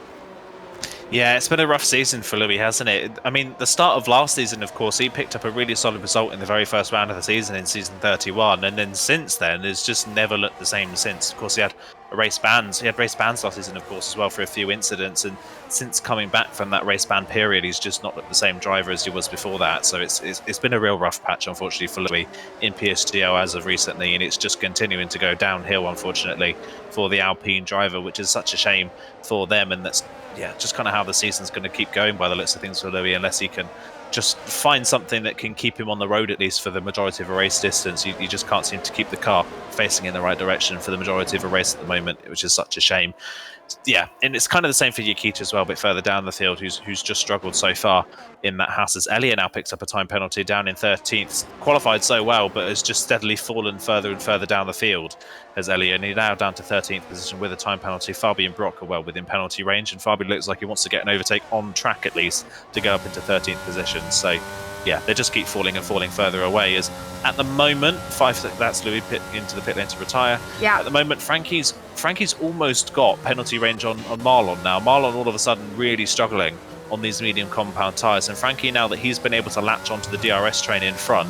Yeah, it's been a rough season for Louis, hasn't it? I mean, the start of last season, of course, he picked up a really solid result in the very first round of the season in season 31, and then since then, it's just never looked the same since. Of course, he had race bans. He had race bans last season, of course, as well, for a few incidents, and since coming back from that race ban period, he's just not looked the same driver as he was before that. So it's been a real rough patch, unfortunately, for Louis in PSGL as of recently, and it's just continuing to go downhill, unfortunately, for the Alpine driver, which is such a shame for them, and that's just kind of how the season's going to keep going by the looks of things for Louis, unless he can just find something that can keep him on the road at least for the majority of a race distance. You just can't seem to keep the car facing in the right direction for the majority of a race at the moment, which is such a shame. Yeah, and it's kind of the same for Yukita as well, but further down the field, who's just struggled so far in that Haas. As Elia now picks up a time penalty down in 13th, qualified so well, but has just steadily fallen further and further down the field as Elia, and he's now down to 13th position with a time penalty. Fabi and Brock are well within penalty range, and Fabi looks like he wants to get an overtake on track at least to go up into 13th position. So yeah, they just keep falling and falling further away. As at the moment, that's Louis into the pit lane to retire. Yeah. At the moment, Frankie's almost got penalty range on Marlon now. Marlon all of a sudden really struggling on these medium compound tyres, and Frankie, now that he's been able to latch onto the DRS train in front,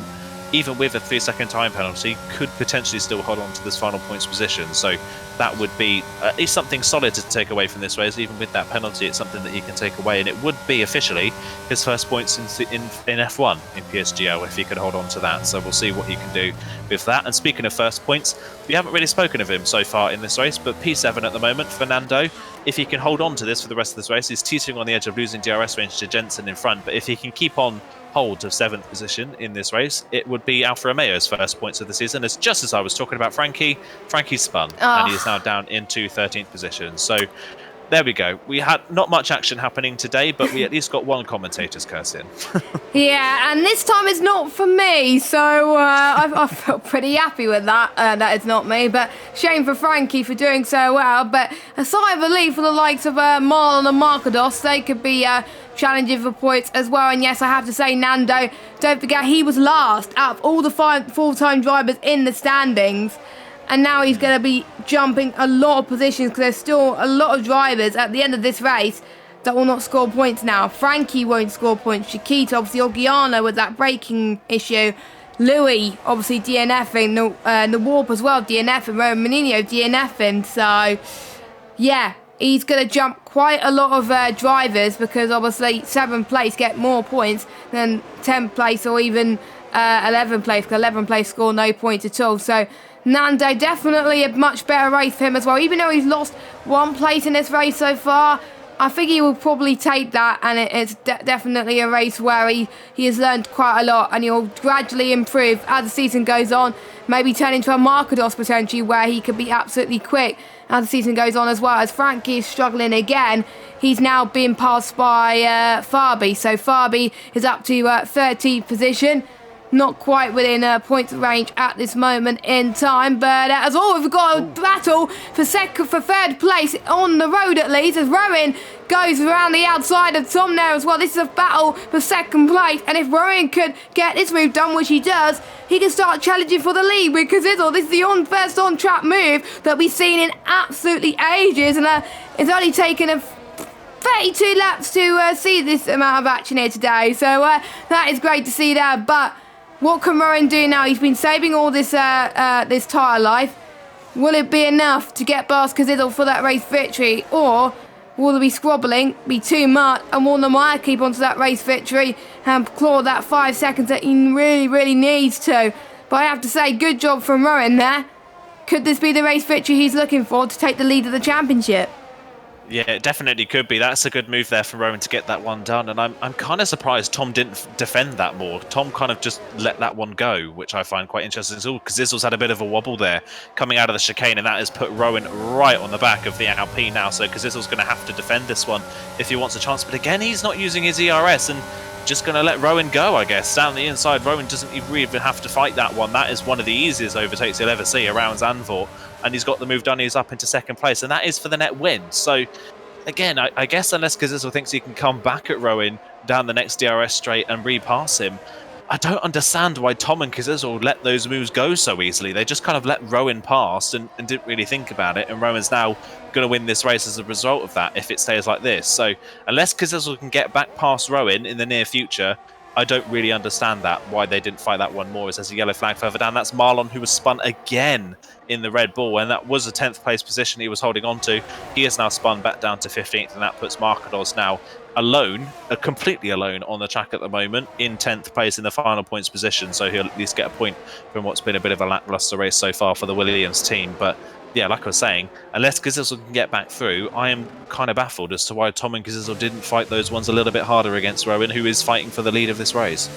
even with a 3-second time penalty, could potentially still hold on to this final points position. So that would be at least something solid to take away from this race. Even with that penalty, it's something that he can take away, and it would be officially his first points in F1 in PSGL if he could hold on to that. So we'll see what he can do with that. And speaking of first points, we haven't really spoken of him so far in this race, but P7 at the moment, Fernando, if he can hold on to this for the rest of this race, he's teetering on the edge of losing DRS range to Jensen in front, but if he can keep on hold of 7th position in this race, it would be Alfa Romeo's first points of the season. As just as I was talking about Frankie spun, and he is now down into 13th position. So there we go. We had not much action happening today, but we at least got one commentator's curse in. Yeah, and this time it's not for me, so I felt pretty happy with that. That is not me, but shame for Frankie for doing so well. But a sigh of relief for the likes of Marlon and Marcados. They could be challenging for points as well. And yes, I have to say, Nando, don't forget, he was last out of all the full-time drivers in the standings. And now he's going to be jumping a lot of positions, because there's still a lot of drivers at the end of this race that will not score points now. Frankie won't score points. Chiquita, obviously, Orgiano with that braking issue. Louis, obviously, DNFing. The Warp as well, DNFing. Roman Menino, DNFing. So, yeah, he's going to jump quite a lot of drivers, because obviously 7th place get more points than 10th place or even 11th place, because 11th place score no points at all. So Nando, definitely a much better race for him as well. Even though he's lost 1 place in this race so far, I think he will probably take that, and it's definitely a race where he has learned quite a lot, and he'll gradually improve as the season goes on. Maybe turn into a Marcados potentially, where he could be absolutely quick as the season goes on as well. As Frankie is struggling again, he's now being passed by Fabi. So Fabi is up to 13th position. Not quite within points range at this moment in time, but as always, we've got a battle for 3rd place on the road at least, as Rowan goes around the outside of Tom there as well. This is a battle for 2nd place, and if Rowan could get this move done, which he does, he can start challenging for the lead, because this is the first on-track move that we've seen in absolutely ages, and it's only taken 32 laps to see this amount of action here today, so that is great to see that. But what can Rowan do now? He's been saving all this tyre life. Will it be enough to get past Cazzizzle for that race victory, or will there be squabbling, be too much, and will Nemaya keep on to that race victory and claw that 5 seconds that he really, really needs to? But I have to say, good job from Rowan there. Could this be the race victory he's looking for to take the lead of the championship? Yeah, it definitely could be. That's a good move there from Rowan to get that one done. And I'm kind of surprised Tom didn't defend that more. Tom kind of just let that one go, which I find quite interesting as well, because Zizzle's had a bit of a wobble there coming out of the chicane, and that has put Rowan right on the back of the Alpine now. So Zizzle's going to have to defend this one if he wants a chance. But again, he's not using his ERS and just going to let Rowan go, I guess. Down the inside, Rowan doesn't even have to fight that one. That is one of the easiest overtakes he'll ever see around Zandvoort. And he's got the move done. He's up into second place, and that is for the net win. So again, I guess unless Cazzizzle thinks he can come back at Rowan down the next DRS straight and repass him, I don't understand why Tom and Cazzizzle let those moves go so easily. They just kind of let Rowan pass and didn't really think about it. And Rowan's now going to win this race as a result of that if it stays like this. So unless Cazzizzle can get back past Rowan in the near future, I don't really understand that, why they didn't fight that one more. As there's a yellow flag further down. That's Marlon, who was spun again in the Red Bull, and that was a 10th place position he was holding on to. He is now spun back down to 15th, and that puts Marcados now alone, completely alone on the track at the moment, in 10th place in the final points position. So he'll at least get a point from what's been a bit of a lackluster race so far for the Williams team. But yeah, like I was saying, unless Cazzizzle can get back through, I am kind of baffled as to why Tom and Cazzizzle didn't fight those ones a little bit harder against Rowan, who is fighting for the lead of this race.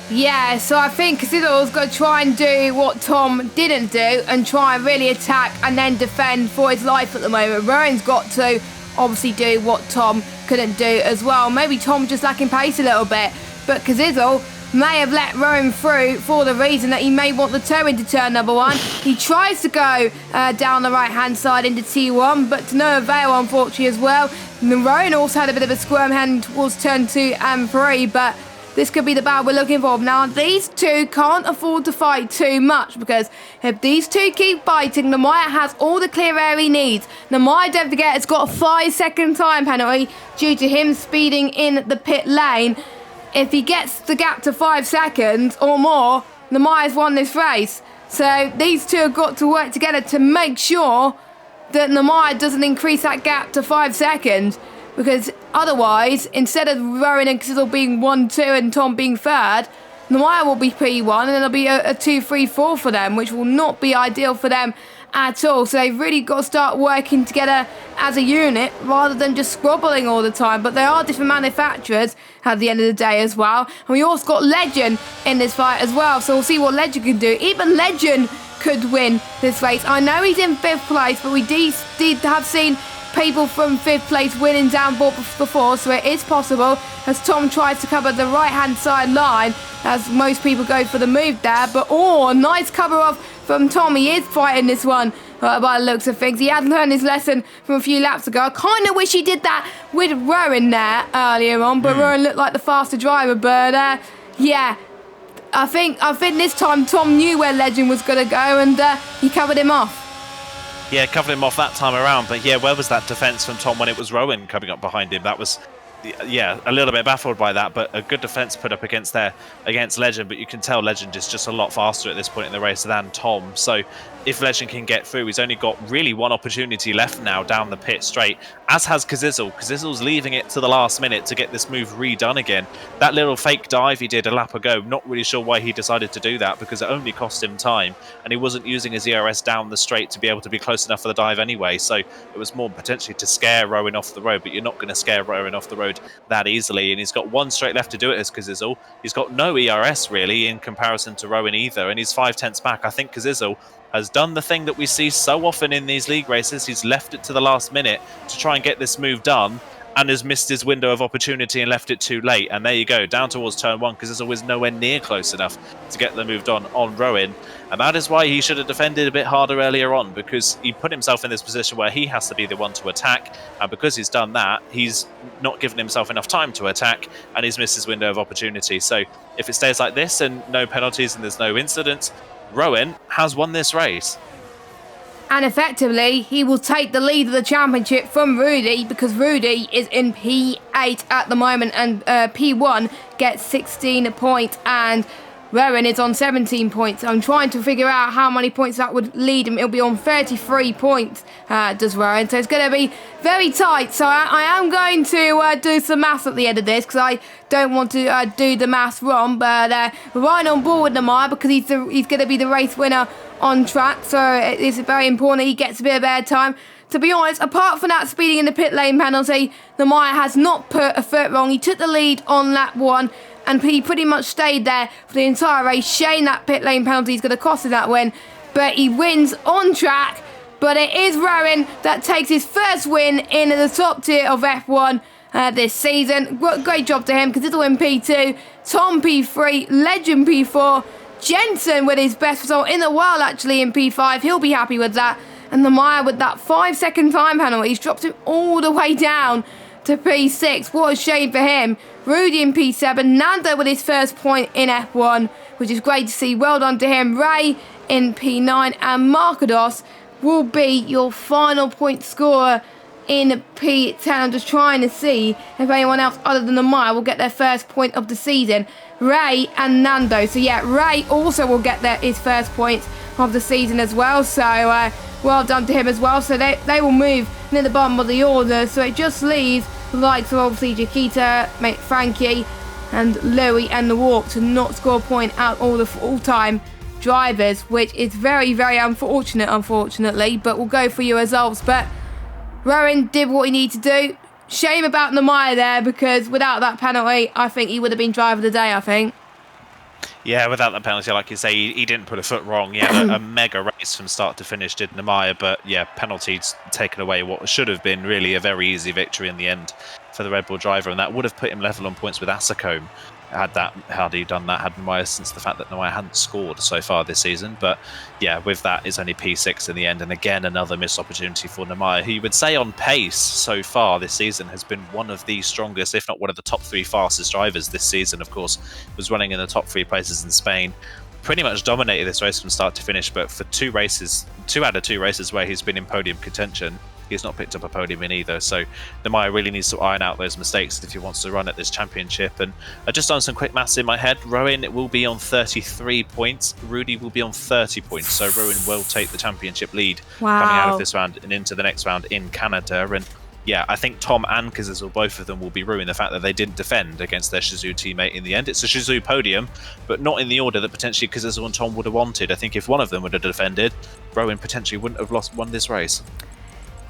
Yeah, so I think Cazzizzle's got to try and do what Tom didn't do and try and really attack and then defend for his life at the moment. Rowan's got to obviously do what Tom couldn't do as well. Maybe Tom just lacking pace a little bit, but Cazzizzle may have let Rowan through for the reason that he may want the toe into turn number 1. He tries to go down the right-hand side into T1, but to no avail, unfortunately, as well. And Rowan also had a bit of a squirm heading towards turn 2 and 3, but this could be the battle we're looking for. Now, these two can't afford to fight too much, because if these two keep fighting, Nemaya has all the clear air he needs. Nemaya, don't forget, has got a 5-second time penalty due to him speeding in the pit lane. If he gets the gap to 5 seconds or more, Nemaya's won this race. So these two have got to work together to make sure that Nemaya doesn't increase that gap to 5 seconds. Because otherwise, instead of Rowan and Cazzizzle being 1-2 and Tom being 3rd, Nemaya will be P1 and it'll be a 2-3-4 for them, which will not be ideal for them at all. So they've really got to start working together as a unit rather than just squabbling all the time. But they are different manufacturers at the end of the day as well. And we also got Legend in this fight as well. So we'll see what Legend can do. Even Legend could win this race. I know he's in 5th place, but we did have seen people from 5th place winning Zandvoort before, so it is possible as Tom tries to cover the right-hand side line, as most people go for the move there. But nice cover off from Tom. He is fighting this one by the looks of things. He had learned his lesson from a few laps ago. I kind of wish he did that with Rowan there earlier on, but Rowan looked like the faster driver. But yeah, I think this time Tom knew where Legend was going to go, and he covered him off. Yeah, covered him off that time around. But yeah, where was that defence from Tom when it was Rowan coming up behind him? That was, yeah, a little bit baffled by that, but a good defence put up against Legend. But you can tell Legend is just a lot faster at this point in the race than Tom. So if Legend can get through, he's only got really one opportunity left now down the pit straight, as has Cazzizzle. Cazzizzle's leaving it to the last minute to get this move redone again. That little fake dive he did a lap ago, not really sure why he decided to do that, because it only cost him time, and he wasn't using his ERS down the straight to be able to be close enough for the dive anyway. So it was more potentially to scare Rowan off the road, but you're not going to scare Rowan off the road that easily. And he's got one straight left to do it as Cazzizzle. He's got no ERS really in comparison to Rowan either, and he's 5/10 back. I think Cazzizzle has done the thing that we see so often in these league races. He's left it to the last minute to try and get this move done, and has missed his window of opportunity and left it too late. And there you go, down towards turn 1, because there's always nowhere near close enough to get the move done on Rowan. And that is why he should have defended a bit harder earlier on, because he put himself in this position where he has to be the one to attack. And because he's done that, he's not given himself enough time to attack, and he's missed his window of opportunity. So if it stays like this and no penalties and there's no incidents, Rowan has won this race. And effectively, he will take the lead of the championship from Rudy, because Rudy is in P8 at the moment, and P1 gets 16 points. And Rowan is on 17 points. I'm trying to figure out how many points that would lead him. It'll be on 33 points, does Rowan. So it's going to be very tight. So I am going to do some maths at the end of this because I don't want to do the maths wrong. But we're right on board with Namaya because he's going to be the race winner on track. So it's very important he gets a bit of airtime. To be honest, apart from that speeding in the pit lane penalty, Namaya has not put a foot wrong. He took the lead on lap 1. And he pretty much stayed there for the entire race. Shame that pit lane penalty is going to cost him that win. But he wins on track. But it is Rowan that takes his first win in the top tier of F1 this season. Great job to him. Cazzizzle in P2, Tom P3, Legend P4, Jensen with his best result in the world actually in P5. He'll be happy with that. And Namaya with that 5-second time penalty, he's dropped him all the way down to P6. What a shame for him. Rudy in P7. Nando with his first point in F1, which is great to see. Well done to him. Ray in P9. And Markados will be your final point scorer in P10. I'm just trying to see if anyone else other than Namaya will get their first point of the season. Ray and Nando. So yeah, Ray also will get his first point of the season as well. So well done to him as well. So they will move near the bottom of the order. So it just leaves the likes of obviously Jaquita, mate Frankie, and Louis and the Walk to not score a point out all the full-time drivers, which is very, very unfortunate, unfortunately. But we'll go for your results. But Rowan did what he needed to do. Shame about Namaya there, because without that penalty, I think he would have been driver of the day, I think. Yeah, without that penalty, like you say, he didn't put a foot wrong. He had a mega race from start to finish, did Namaya, but yeah, penalties taken away what should have been really a very easy victory in the end for the Red Bull driver, and that would have put him level on points with Asacombe had he done that, had Namaya, since the fact that Namaya hadn't scored so far this season. But yeah, with that, it's only P6 in the end, and again another missed opportunity for Namaya, who you would say on pace so far this season has been one of the strongest, if not one of the top 3 fastest drivers this season. Of course, was running in the top 3 places in Spain, pretty much dominated this race from start to finish, but for 2 out of 2 races where he's been in podium contention, he's not picked up a podium in either. So Namaya really needs to iron out those mistakes if he wants to run at this championship. And I've just done some quick maths in my head. Rowan will be on 33 points. Rudy will be on 30 points. So Rowan will take the championship lead coming out of this round and into the next round in Canada. And yeah, I think Tom and Cazzizzle, both of them, will be ruined the fact that they didn't defend against their Shizou teammate in the end. It's a Shizou podium, but not in the order that potentially Cazzizzle and Tom would have wanted. I think if one of them would have defended, Rowan potentially wouldn't have won this race.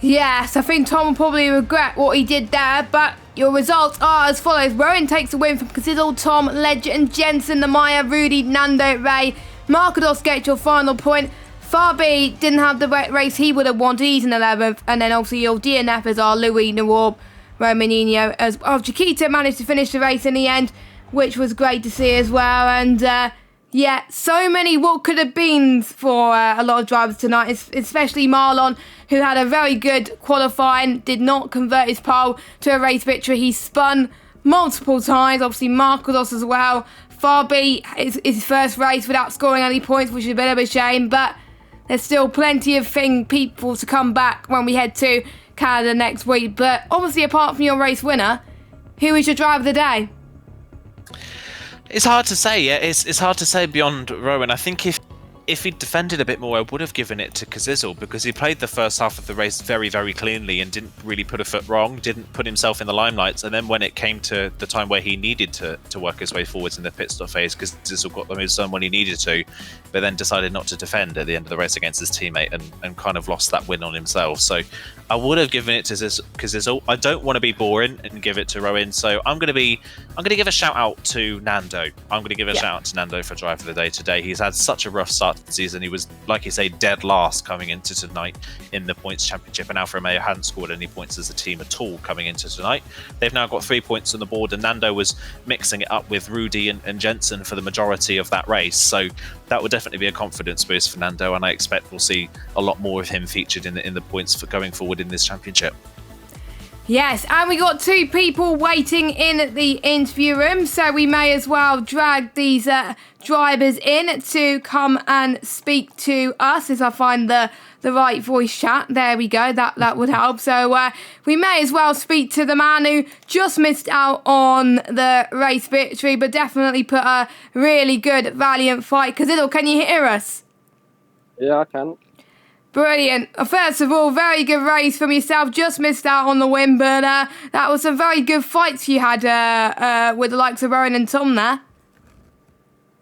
Yes, I think Tom will probably regret what he did there, but your results are as follows. Rowan takes the win from Cazzizzle, Tom, Legend, Jensen, Namaya, Rudy, Nando, Ray. Markados gets your final point. Fabi didn't have the race he would have wanted. He's in 11th. And then obviously your DNFers are Louis, Nawab, Romanino. As well, Chiquita managed to finish the race in the end, which was great to see as well. And yeah, so many what could have been for a lot of drivers tonight, especially Marlon, who had a very good qualifying, did not convert his pole to a race victory. He spun multiple times, obviously Markados as well. Fabi is his first race without scoring any points, which is a bit of a shame, but there's still plenty of people to come back when we head to Canada next week. But obviously, apart from your race winner, who is your driver of the day? It's hard to say. Yeah, it's hard to say beyond Rowan. I think if he'd defended a bit more, I would have given it to Cazzizzle, because he played the first half of the race very, very cleanly and didn't really put a foot wrong, didn't put himself in the limelights. And then when it came to the time where he needed to work his way forwards in the pit stop phase, Cazzizzle got the moves done when he needed to, but then decided not to defend at the end of the race against his teammate and kind of lost that win on himself. So I would have given it to Cazzizzle. I don't want to be boring and give it to Rowan, so I'm going to give a shout out to Nando. I'm going to give a shout out to Nando for driver of the day today. He's had such a rough start to the season. He was, like you say, dead last coming into tonight in the points championship, and Alfa Romeo hadn't scored any points as a team at all coming into tonight. They've now got 3 points on the board, and Nando was mixing it up with Rudy and Jensen for the majority of that race. So that would definitely be a confidence boost for Nando, and I expect we'll see a lot more of him featured in the points for going forward in this championship. Yes, and we got 2 people waiting in the interview room, so we may as well drag these drivers in to come and speak to us. As I find the right voice chat, there we go. That would help. So we may as well speak to the man who just missed out on the race victory, but definitely put a really good, valiant fight. Kazidl, can you hear us? Yeah, I can. Brilliant. First of all, very good race from yourself. Just missed out on the win, but that was some very good fights you had with the likes of Rowan and Tom there.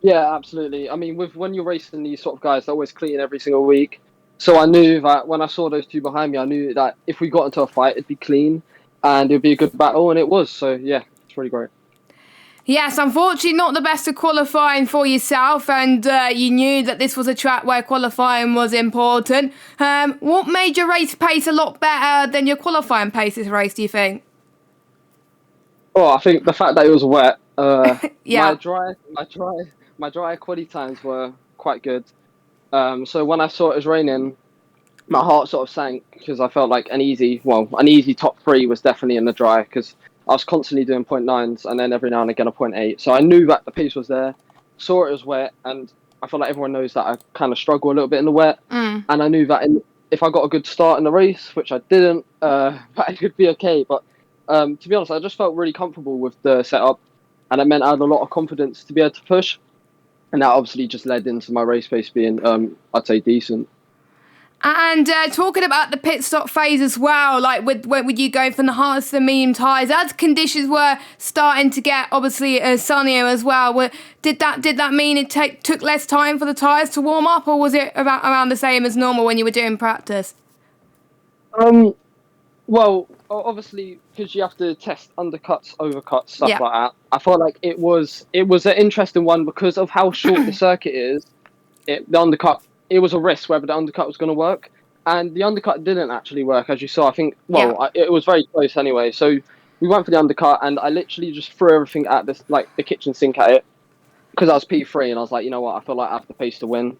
Yeah, absolutely. I mean, when you're racing these sort of guys, they're always clean every single week. So I knew that when I saw those 2 behind me, I knew that if we got into a fight, it'd be clean and it'd be a good battle, and it was. So yeah, it's really great. Yes, unfortunately not the best of qualifying for yourself, and you knew that this was a track where qualifying was important. What made your race pace a lot better than your qualifying pace this race, do you think? Oh, I think the fact that it was wet. Yeah. My dry quali times were quite good. So when I saw it was raining, my heart sort of sank because I felt like an easy top 3 was definitely in the dry, because I was constantly doing 0.9s and then every now and again a 0.8. So I knew that the pace was there, saw it was wet, and I feel like everyone knows that I kind of struggle a little bit in the wet. And I knew that if I got a good start in the race, which I didn't, that it could be okay. But to be honest, I just felt really comfortable with the setup, and it meant I had a lot of confidence to be able to push. And that obviously just led into my race pace being, I'd say, decent. And talking about the pit stop phase as well, like with you going from the hardest to the medium tyres, as conditions were starting to get obviously sunnier as well, did that mean it took less time for the tyres to warm up, or was it around the same as normal when you were doing practice? Well, obviously, because you have to test undercuts, overcuts, stuff Yeah. like that. I felt like it was an interesting one because of how short the circuit is. The undercut, it was a risk whether the undercut was going to work, and the undercut didn't actually work, as you saw. I think, it was very close anyway. So we went for the undercut, and I literally just threw everything at this, like the kitchen sink at it, because I was P3, and I was like, you know what, I feel like I have the pace to win.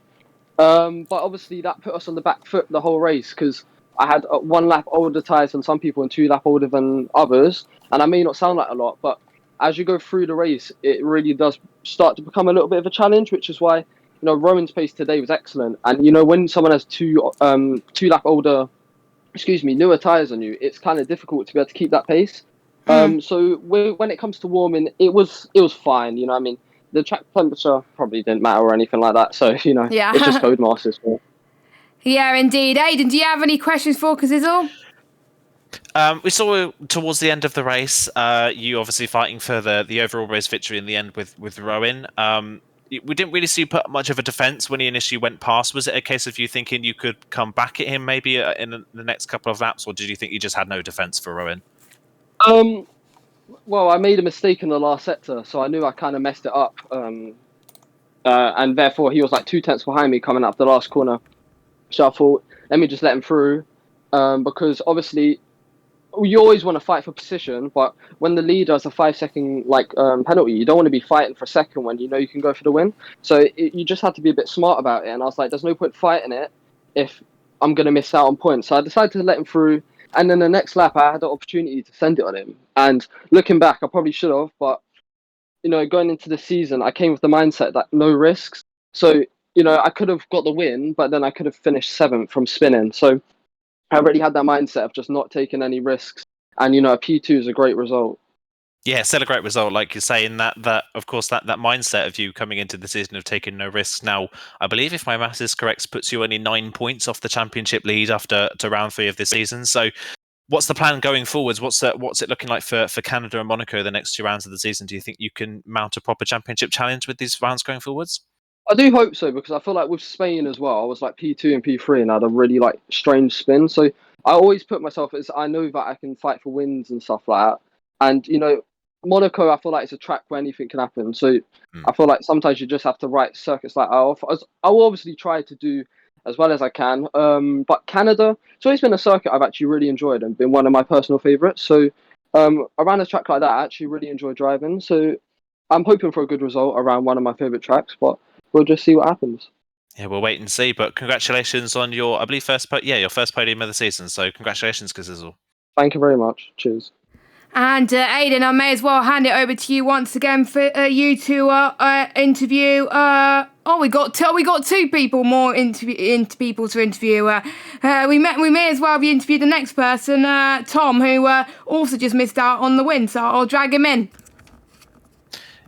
But obviously that put us on the back foot the whole race, because I had 1 lap older tyres than some people and 2 lap older than others. And I may not sound like a lot, but as you go through the race, it really does start to become a little bit of a challenge, which is why, Rowan's pace today was excellent. And, when someone has 2 lap older, newer tyres on you, it's kind of difficult to be able to keep that pace. So when it comes to warming, it was fine. I mean, the track temperature probably didn't matter or anything like that. So, Yeah. it's just Codemasters. Yeah, indeed. Aidan, do you have any questions for Kazidl? We saw towards the end of the race, you obviously fighting for the overall race victory in the end with Rowan. We didn't really see you put much of a defence when he initially went past. Was it a case of you thinking you could come back at him maybe in the next couple of laps, or did you think you just had no defence for Rowan? Well, I made a mistake in the last sector, so I knew I kind of messed it up. And therefore, he was like 2 tenths behind me coming up the last corner. So I thought, let me just let him through, because obviously you always want to fight for position, but when the leader has a 5-second penalty, you don't want to be fighting for a second when you know you can go for the win. So you just had to be a bit smart about it. And I was like, there's no point fighting it if I'm going to miss out on points. So I decided to let him through. And then the next lap, I had the opportunity to send it on him. And looking back, I probably should have. But, going into the season, I came with the mindset that no risks. So, I could have got the win, but then I could have finished 7th from spinning. So I already had that mindset of just not taking any risks. And, a P2 is a great result. Yeah, still a great result, like you're saying. That of course, that mindset of you coming into the season of taking no risks. Now, I believe if my maths is correct, puts you only 9 points off the championship lead after round 3 of this season. So, what's the plan going forwards? What's it looking like for Canada and Monaco the next 2 rounds of the season? Do you think you can mount a proper championship challenge with these rounds going forwards? I do hope so, because I feel like with Spain as well, I was like P2 and P3 and I had a really strange spin. So I always put myself as, I know that I can fight for wins and stuff like that. And, Monaco, I feel like it's a track where anything can happen. So I feel like sometimes you just have to write circuits like that off. I will obviously try to do as well as I can. But Canada, it's always been a circuit I've actually really enjoyed and been one of my personal favourites. So around a track like that, I actually really enjoy driving. So I'm hoping for a good result around one of my favourite tracks, but we'll just see what happens. Yeah, we'll wait and see. But congratulations on your, I believe, your first podium of the season. So congratulations, Kazidl. Thank you very much. Cheers. And Aidan, I may as well hand it over to you once again for you to interview. We got two people more people to interview. We may as well be interview the next person, Tom, who also just missed out on the win. So I'll drag him in.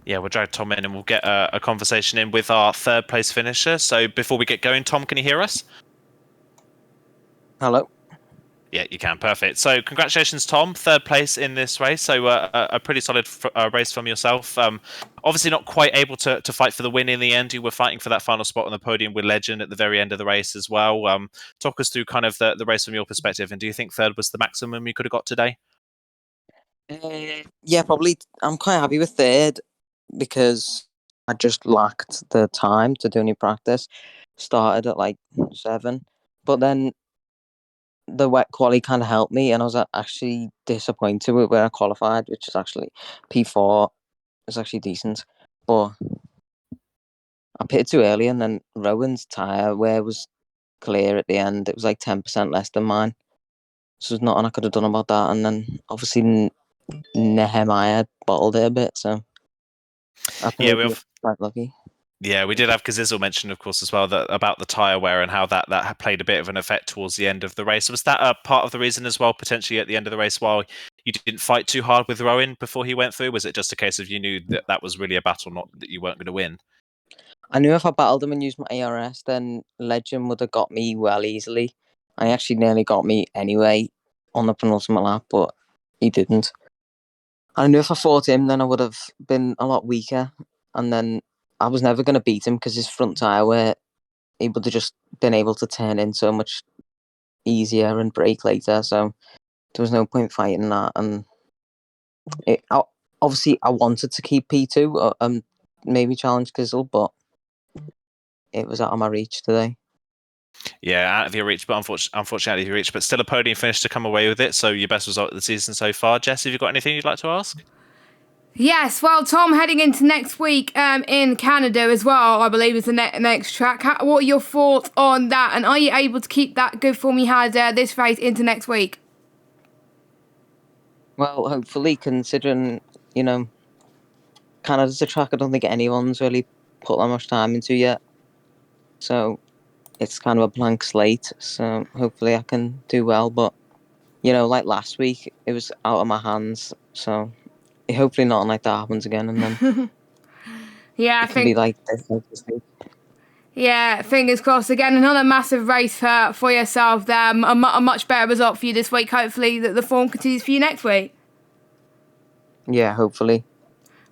Yeah, we'll drag Tom in and we'll get a conversation in with our third place finisher. So before we get going, Tom, can you hear us? Hello. Yeah, you can. Perfect. So congratulations, Tom. Third place in this race. So a pretty solid race from yourself. Obviously not quite able to fight for the win in the end. You were fighting for that final spot on the podium with Legend at the very end of the race as well. Talk us through kind of the race from your perspective. And do you think third was the maximum you could have got today? Yeah, probably. I'm quite happy with third because I just lacked the time to do any practice. Started at like 7, but then the wet quali kind of helped me, and I was actually disappointed with where I qualified, which is actually P4 is actually decent, but I pitted too early, and then Rowan's tyre wear was clear at the end. It was like 10% less than mine. So there's nothing I could have done about that, and then obviously Nehemiah bottled it a bit, so I think Yeah, we're quite lucky. Yeah, we did have Kazizel mention, of course, as well, about the tyre wear and how that played a bit of an effect towards the end of the race. Was that a part of the reason as well, potentially at the end of the race, while you didn't fight too hard with Rowan before he went through? Was it just a case of you knew that was really a battle, not that you weren't going to win? I knew if I battled him and used my ARS, then Legend would have got me well easily. And he actually nearly got me anyway on the penultimate lap, but he didn't. I knew if I fought him, then I would have been a lot weaker. And then I was never going to beat him because his front tyre wear, he would have just been able to turn in so much easier and brake later. So there was no point fighting that. And obviously, I wanted to keep P2 and maybe challenge Kizzle, but it was out of my reach today. Yeah, out of your reach, but unfortunately out of your reach. But still a podium finish to come away with it. So your best result of the season so far. Jess, have you got anything you'd like to ask? Yes, well, Tom, heading into next week in Canada as well, I believe is the next track. What are your thoughts on that? And are you able to keep that good form you had this race into next week? Well, hopefully, considering, Canada's a track I don't think anyone's really put that much time into yet. So it's kind of a blank slate. So hopefully I can do well. But, like last week, it was out of my hands. So hopefully nothing like that happens again. And then Yeah, it can be like this week. Yeah, fingers crossed. Again, another massive race for yourself there. A much better result for you this week. Hopefully the form continues for you next week. Yeah, hopefully.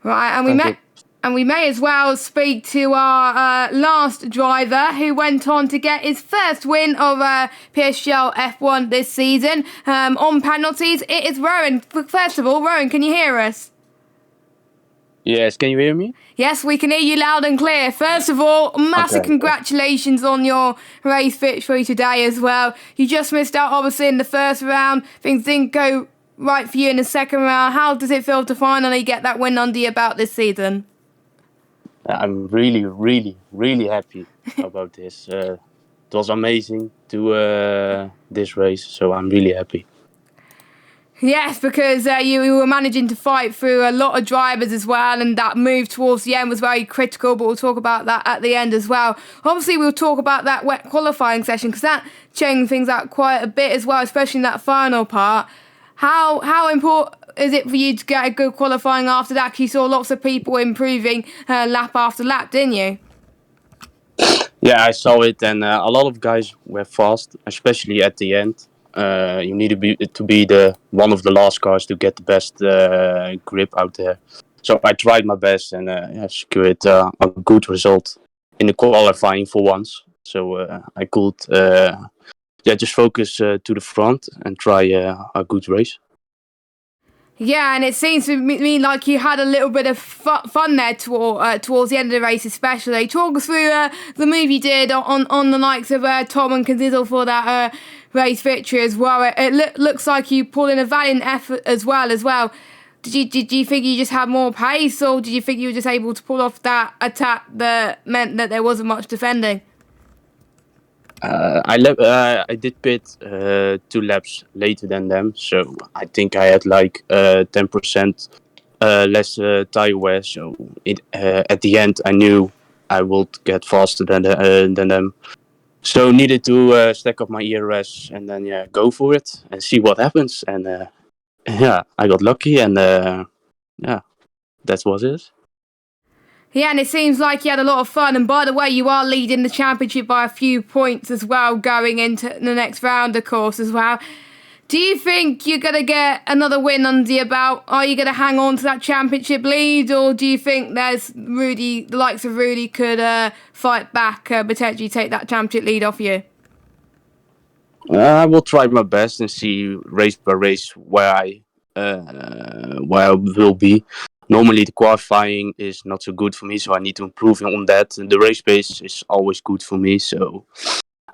Right, and we may as well speak to our last driver who went on to get his first win of PSGL F1 this season. On penalties, it is Rowan. First of all, Rowan, can you hear us? Yes, can you hear me? Yes, we can hear you loud and clear. First of all, massive congratulations on your race victory today as well. You just missed out, obviously, in the first round. Things didn't go right for you in the second round. How does it feel to finally get that win under your belt this season? I'm really, really, really happy about this. It was amazing to this race, so I'm really happy. Yes, because you were managing to fight through a lot of drivers as well, and that move towards the end was very critical, but we'll talk about that at the end as well. Obviously, we'll talk about that wet qualifying session, because that changed things out quite a bit as well, especially in that final part. How important is it for you to get a good qualifying after that? 'Cause you saw lots of people improving lap after lap, didn't you? Yeah, I saw it, and a lot of guys were fast, especially at the end. You need to be the one of the last cars to get the best grip out there. So I tried my best and secured a good result in the qualifying for once. So I could just focus to the front and try a good race. Yeah, and it seems to me like you had a little bit of fun there towards the end of the race, especially. Talk us through the move you did on the likes of Tom and Kazizel for that race victory as well. It looks like you pulled in a valiant effort as well. Did you think you just had more pace, or did you think you were just able to pull off that attack that meant that there wasn't much defending? I did pit 2 laps later than them, so I think I had like 10% less tire wear. So at the end, I knew I would get faster than them. So needed to stack up my ERS and then go for it and see what happens. And I got lucky, and that was it. Yeah, and it seems like you had a lot of fun. And by the way, you are leading the championship by a few points as well, going into the next round, of course, as well. Do you think you're going to get another win under your belt? Are you going to hang on to that championship lead? Or do you think there's the likes of Rudy could fight back, potentially take that championship lead off you? I will try my best and see race by race where I will be. Normally the qualifying is not so good for me, so I need to improve on that. And the race pace is always good for me, so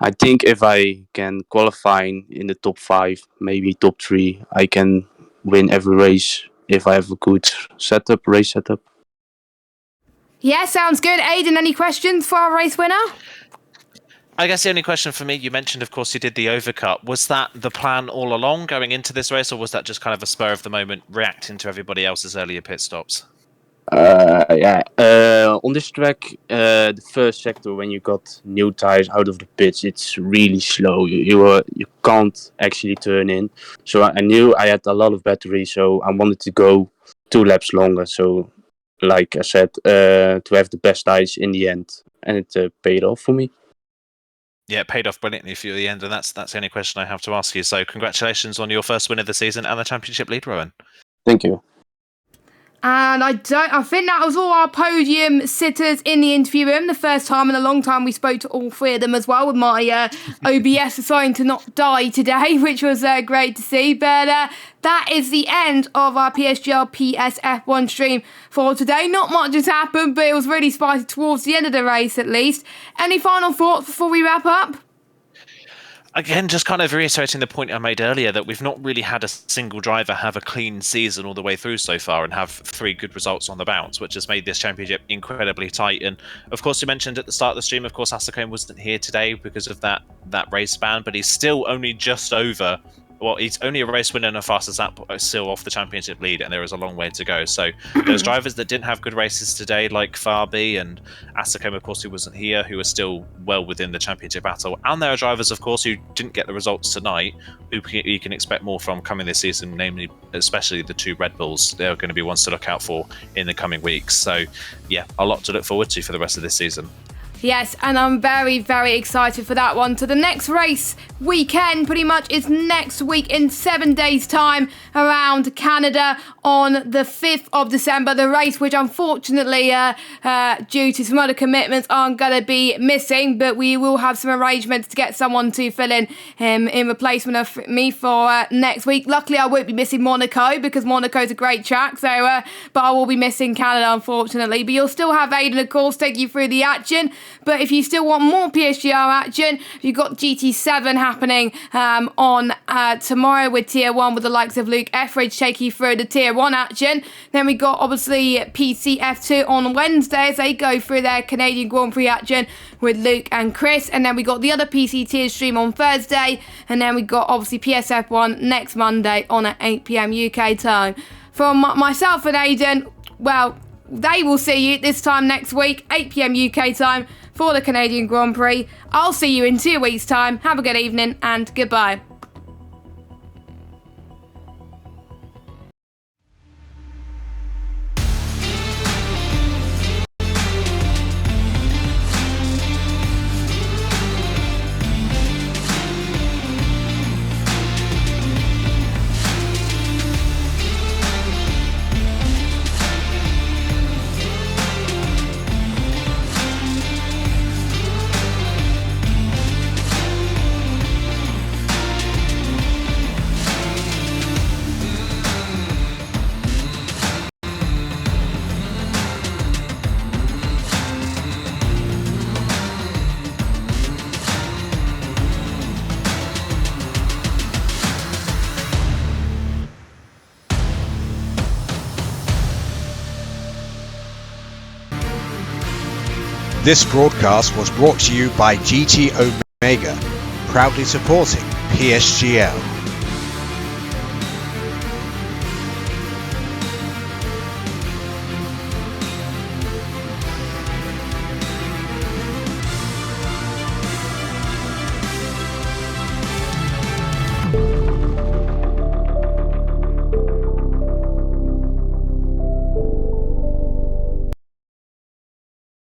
I think if I can qualify in the top 5, maybe top 3, I can win every race if I have a good race setup. Yeah, sounds good. Aidan, any questions for our race winner? I guess the only question for me, you mentioned, of course, you did the overcut. Was that the plan all along going into this race, or was that just kind of a spur of the moment reacting to everybody else's earlier pit stops? On this track, the first sector, when you got new tires out of the pits, it's really slow. You can't actually turn in. So I knew I had a lot of battery, so I wanted to go 2 laps longer. So, like I said, to have the best tires in the end, and it paid off for me. Yeah, it paid off brilliantly for you at the end, and that's the only question I have to ask you. So congratulations on your first win of the season and the championship lead, Rowan. Thank you. And I think that was all our podium sitters in the interview room. The first time in a long time we spoke to all 3 of them as well, with my OBS deciding to not die today, which was great to see. But that is the end of our PSGL PSF1 stream for today. Not much has happened, but it was really spicy towards the end of the race at least. Any final thoughts before we wrap up? Again, just kind of reiterating the point I made earlier that we've not really had a single driver have a clean season all the way through so far and have 3 good results on the bounce, which has made this championship incredibly tight. And of course, you mentioned at the start of the stream, of course, Facecam wasn't here today because of that race ban, but he's still only just over. Well, he's only a race winner and a fastest lap still off the championship lead, and there is a long way to go. So there's drivers that didn't have good races today, like Farby and Facecam, of course, who wasn't here, who are still well within the championship battle. And there are drivers, of course, who didn't get the results tonight, who you can expect more from coming this season, namely, especially the 2 Red Bulls. They're going to be ones to look out for in the coming weeks. So, yeah, a lot to look forward to for the rest of this season. Yes, and I'm very, very excited for that one. So the next race weekend pretty much is next week in 7 days' time around Canada on the 5th of December. The race, which unfortunately, due to some other commitments, aren't going to be missing, but we will have some arrangements to get someone to fill in replacement of me for next week. Luckily, I won't be missing Monaco because Monaco's a great track, so but I will be missing Canada, unfortunately. But you'll still have Aidan, of course, take you through the action. But if you still want more PSGL action, you've got GT7 happening on tomorrow with Tier 1 with the likes of Luke Etheridge taking you through the Tier 1 action. Then we got obviously PCF2 on Wednesday as they go through their Canadian Grand Prix action with Luke and Chris. And then we got the other PC Tier stream on Thursday. And then we got obviously PSF1 next Monday on at 8 PM UK time. From myself and Aidan, well, they will see you this time next week, 8 PM UK time, for the Canadian Grand Prix. I'll see you in 2 weeks' time. Have a good evening and goodbye. This broadcast was brought to you by GT Omega. Omega, proudly supporting PSGL.